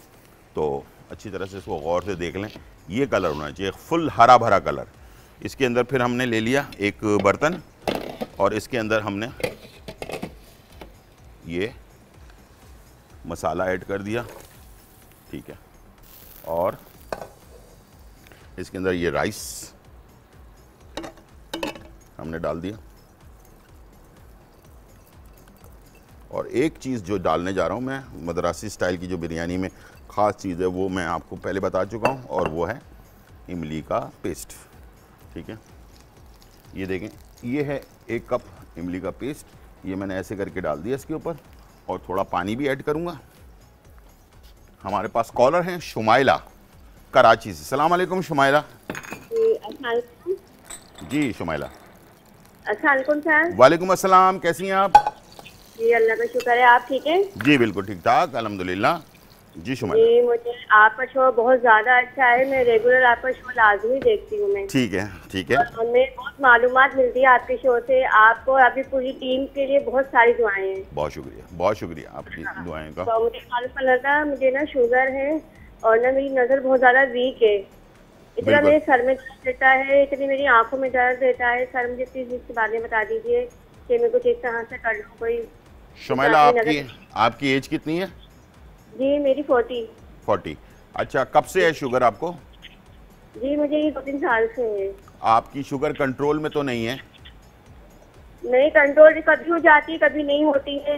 तो अच्छी तरह से इसको गौर से देख लें। ये कलर होना चाहिए फुल हरा भरा कलर। इसके अंदर फिर हमने ले लिया एक बर्तन और इसके अंदर हमने ये मसाला ऐड कर दिया। ठीक है, और इसके अंदर ये राइस हमने डाल दिया। और एक चीज़ जो डालने जा रहा हूँ मैं, मद्रासी स्टाइल की जो बिरयानी में ख़ास चीज़ है वो मैं आपको पहले बता चुका हूँ, और वो है इमली का पेस्ट। ठीक है, ये देखें, ये है 1 कप इमली का पेस्ट। ये मैंने ऐसे करके डाल दिया इसके ऊपर, और थोड़ा पानी भी ऐड करूँगा। हमारे पास कॉलर हैं शुमाइला कराची से। सलाम अलैकुम शुमाइला। जी शुमाइला। अस्सलामुअलैकुम सर। वालेकुम अस्सलाम, कैसी हैं आप? जी अल्लाह का शुक्र है, आप ठीक हैं? जी बिल्कुल ठीक ठाक अल्हम्दुलिल्लाह। जी शुमाइला जी, मुझे आपका शो बहुत ज्यादा अच्छा है। मैं रेगुलर आपका शो लाजमी देखती हूँ। मैं ठीक है, ठीक है। और हमें बहुत मालूमात मिलती है आपके शो से। आपको आपकी पूरी टीम के लिए बहुत सारी दुआएं हैं। बहुत शुक्रिया आपकी दुआएं का। तो मुझे मालूम पड़ा था, मुझे ना शुगर है और ना मेरी नजर बहुत ज्यादा वीक है। इतना मेरे सर में दर्द रहता है, इतनी मेरी आंखों में दर्द रहता है। सर मुझे प्लीज इसके बारे में बता दीजिए कि मैं कुछ इस तरह से कर लूँ कोई। शुमाइला आपकी एज कितनी है? जी मेरी 40। अच्छा, कब से है शुगर आपको? जी मुझे ये 2-3 साल से है। आपकी शुगर कंट्रोल में तो नहीं है? नहीं, कंट्रोल कभी हो जाती है, कभी नहीं होती है।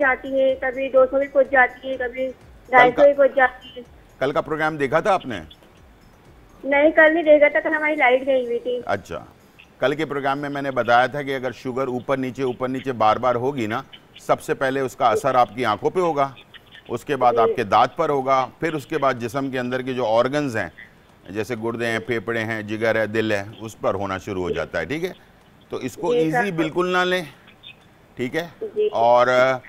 जाती है, कभी 200 भी पहुंच जाती है, कभी 250 भी पहुंच जाती है। कल का प्रोग्राम देखा था आपने? नहीं, कल नहीं देखा था, कल हमारी लाइट गई हुई थी। अच्छा, कल के प्रोग्राम में मैंने बताया था कि अगर शुगर ऊपर नीचे बार बार होगी ना, सबसे पहले उसका असर आपकी आंखों पे होगा, उसके बाद आपके दांत पर होगा, फिर उसके बाद जिस्म के अंदर के जो ऑर्गन्स हैं जैसे गुर्दे हैं, फेफड़े हैं, जिगर है, दिल है, उस पर होना शुरू हो जाता है। ठीक है, तो इसको इजी बिल्कुल ना लें। ठीक है, और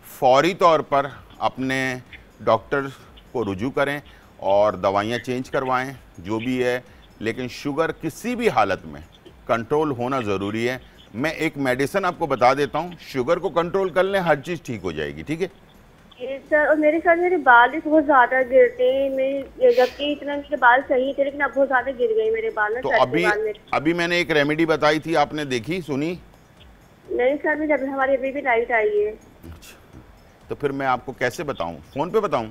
फौरी तौर पर अपने डॉक्टर को रुजू करें और दवाइयाँ चेंज करवाएं जो भी है, लेकिन शुगर किसी भी हालत में कंट्रोल होना ज़रूरी है। मैं एक मेडिसिन आपको बता देता हूँ, शुगर को कंट्रोल कर लें, हर चीज़ ठीक हो जाएगी। ठीक है सर, और मेरे साथ मेरे बाल भी बहुत ज्यादा गिरते हैं। जबकि इतना मेरे बाल सही थे, लेकिन अब बहुत ज्यादा गिर गए मेरे बाल ना। तो अभी मैंने एक रेमेडी बताई थी, आपने देखी सुनी? नहीं सर, मैं जब हमारी अभी भी लाइट आई है। अच्छा, तो फिर मैं आपको कैसे बताऊं, फोन पे बताऊं?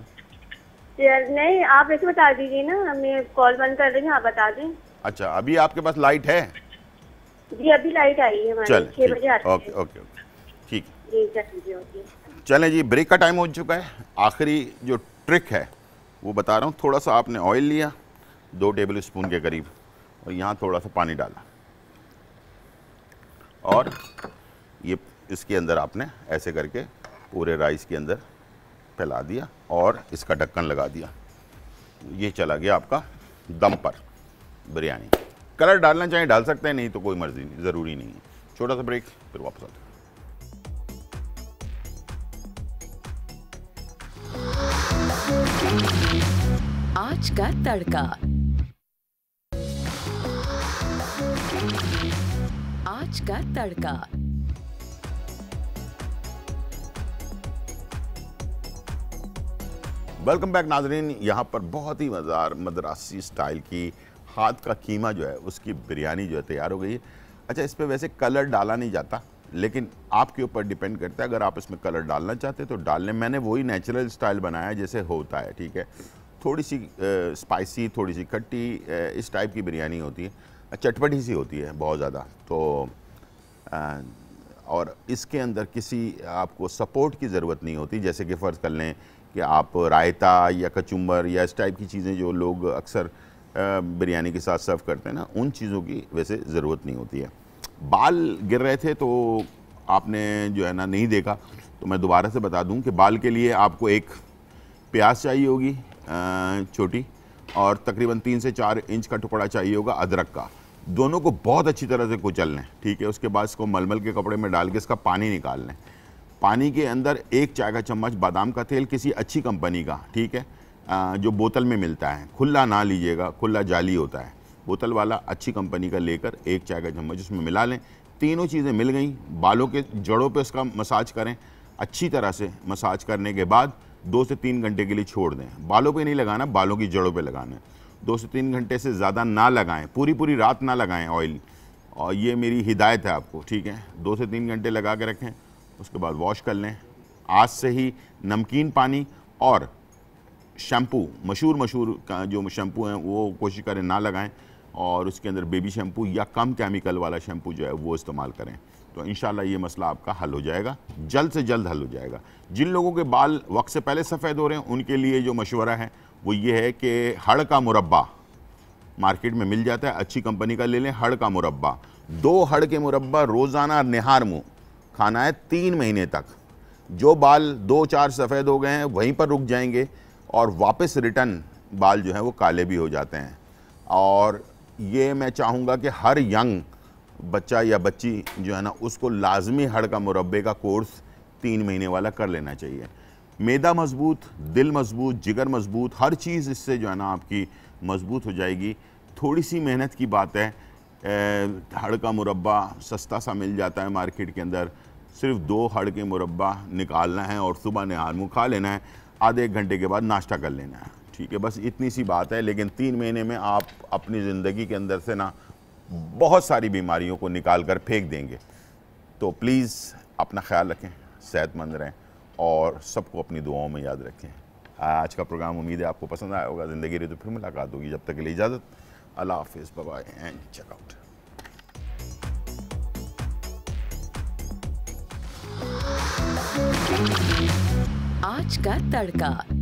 नहीं, आप ऐसे बता दीजिए ना, मैं कॉल बंद कर देंगे, आप बता दें। अच्छा, अभी आपके पास लाइट है? जी अभी लाइट आई है हमारी, 6 बजे आती है। ओके, ठीक जी सर। चलें जी, ब्रेक का टाइम हो चुका है। आखिरी जो ट्रिक है वो बता रहा हूँ। थोड़ा सा आपने ऑयल लिया 2 टेबल स्पून के करीब, और यहाँ थोड़ा सा पानी डाला, और ये इसके अंदर आपने ऐसे करके पूरे राइस के अंदर फैला दिया और इसका ढक्कन लगा दिया। ये चला गया आपका दम पर बिरयानी। कलर डालना चाहें डाल सकते हैं, नहीं तो कोई मर्जी नहीं, ज़रूरी नहीं है। छोटा सा ब्रेक, फिर वापस आते हैं। आज का तड़का। आज का तड़का। वेलकम बैक नाजरीन। यहाँ पर बहुत ही मज़ेदार मद्रासी स्टाइल की हाथ का कीमा जो है उसकी बिरयानी जो है तैयार हो गई है। अच्छा, इस पर वैसे कलर डाला नहीं जाता, लेकिन आपके ऊपर डिपेंड करता है। अगर आप इसमें कलर डालना चाहते तो डाल लें। मैंने वही नेचुरल स्टाइल बनाया जैसे होता है। ठीक है, थोड़ी सी स्पाइसी, थोड़ी सी खट्टी, इस टाइप की बिरयानी होती है, चटपटी सी होती है बहुत ज़्यादा। तो और इसके अंदर किसी आपको सपोर्ट की ज़रूरत नहीं होती, जैसे कि फ़र्ज़ कर लें कि आप रायता या कचुम्बर या इस टाइप की चीज़ें जो लोग अक्सर बिरयानी के साथ सर्व करते हैं ना, उन चीज़ों की वैसे ज़रूरत नहीं होती है। बाल गिर रहे थे तो आपने जो है ना नहीं देखा, तो मैं दोबारा से बता दूं कि बाल के लिए आपको एक प्याज चाहिए होगी छोटी, और तकरीबन 3 से 4 इंच का टुकड़ा चाहिए होगा अदरक का। दोनों को बहुत अच्छी तरह से कुचल लें। ठीक है, उसके बाद इसको मलमल के कपड़े में डाल के इसका पानी निकाल लें। पानी के अंदर 1 चाय का चम्मच बादाम का तेल, किसी अच्छी कंपनी का, ठीक है, जो बोतल में मिलता है, खुला ना लीजिएगा, खुला जाली होता है, बोतल वाला अच्छी कंपनी का लेकर 1 चाय का चम्मच उसमें मिला लें। तीनों चीज़ें मिल गई, बालों के जड़ों पे इसका मसाज करें। अच्छी तरह से मसाज करने के बाद 2 से 3 घंटे के लिए छोड़ दें। बालों पे नहीं लगाना, बालों की जड़ों पे लगाना है। 2 से 3 घंटे से ज़्यादा ना लगाएं, पूरी रात ना लगाएं ऑयल, और ये मेरी हिदायत है आपको। ठीक है, 2 से 3 घंटे लगा के रखें, उसके बाद वॉश कर लें। आज से ही नमकीन पानी और शैम्पू, मशहूर का जो शैम्पू हैं वो कोशिश करें ना लगाएं, और उसके अंदर बेबी शैम्पू या कम केमिकल वाला शैम्पू जो है वो इस्तेमाल करें। तो इंशाल्लाह ये मसला आपका हल हो जाएगा, जल्द से जल्द हल हो जाएगा। जिन लोगों के बाल वक्त से पहले सफ़ेद हो रहे हैं उनके लिए जो मशवरा है वो ये है कि हड़ का मुरब्बा मार्केट में मिल जाता है, अच्छी कंपनी का ले लें। हड़ का मुरब्बा, 2 हड़ के मुरब्बा रोज़ाना निहार मुँह खाना है 3 महीने तक। जो बाल 2-4 सफ़ेद हो गए हैं वहीं पर रुक जाएंगे, और वापस रिटर्न बाल जो हैं वो काले भी हो जाते हैं। और ये मैं चाहूँगा कि हर यंग बच्चा या बच्ची जो है ना उसको लाजमी हड़ का मुरब्बे का कोर्स 3 महीने वाला कर लेना चाहिए। मैदा मजबूत, दिल मजबूत, जिगर मजबूत, हर चीज़ इससे जो है ना आपकी मजबूत हो जाएगी। थोड़ी सी मेहनत की बात है। हड़ का मुरब्बा सस्ता सा मिल जाता है मार्केट के अंदर, सिर्फ 2 हड़ के मुरब्बा निकालना है और सुबह नहार मुँह खा लेना है, आधे 1 घंटे के बाद नाश्ता कर लेना है, ठीक है, बस इतनी सी बात है। लेकिन 3 महीने में आप अपनी ज़िंदगी के अंदर से ना बहुत सारी बीमारियों को निकाल कर फेंक देंगे। तो प्लीज़ अपना ख्याल रखें, सेहतमंद रहें और सबको अपनी दुआओं में याद रखें। आज का प्रोग्राम उम्मीद है आपको पसंद आया होगा। ज़िंदगी रही तो फिर मुलाकात होगी, जब तक के लिए इजाज़त। अल्लाह हाफिज़, bye bye and check out. आज का तड़का।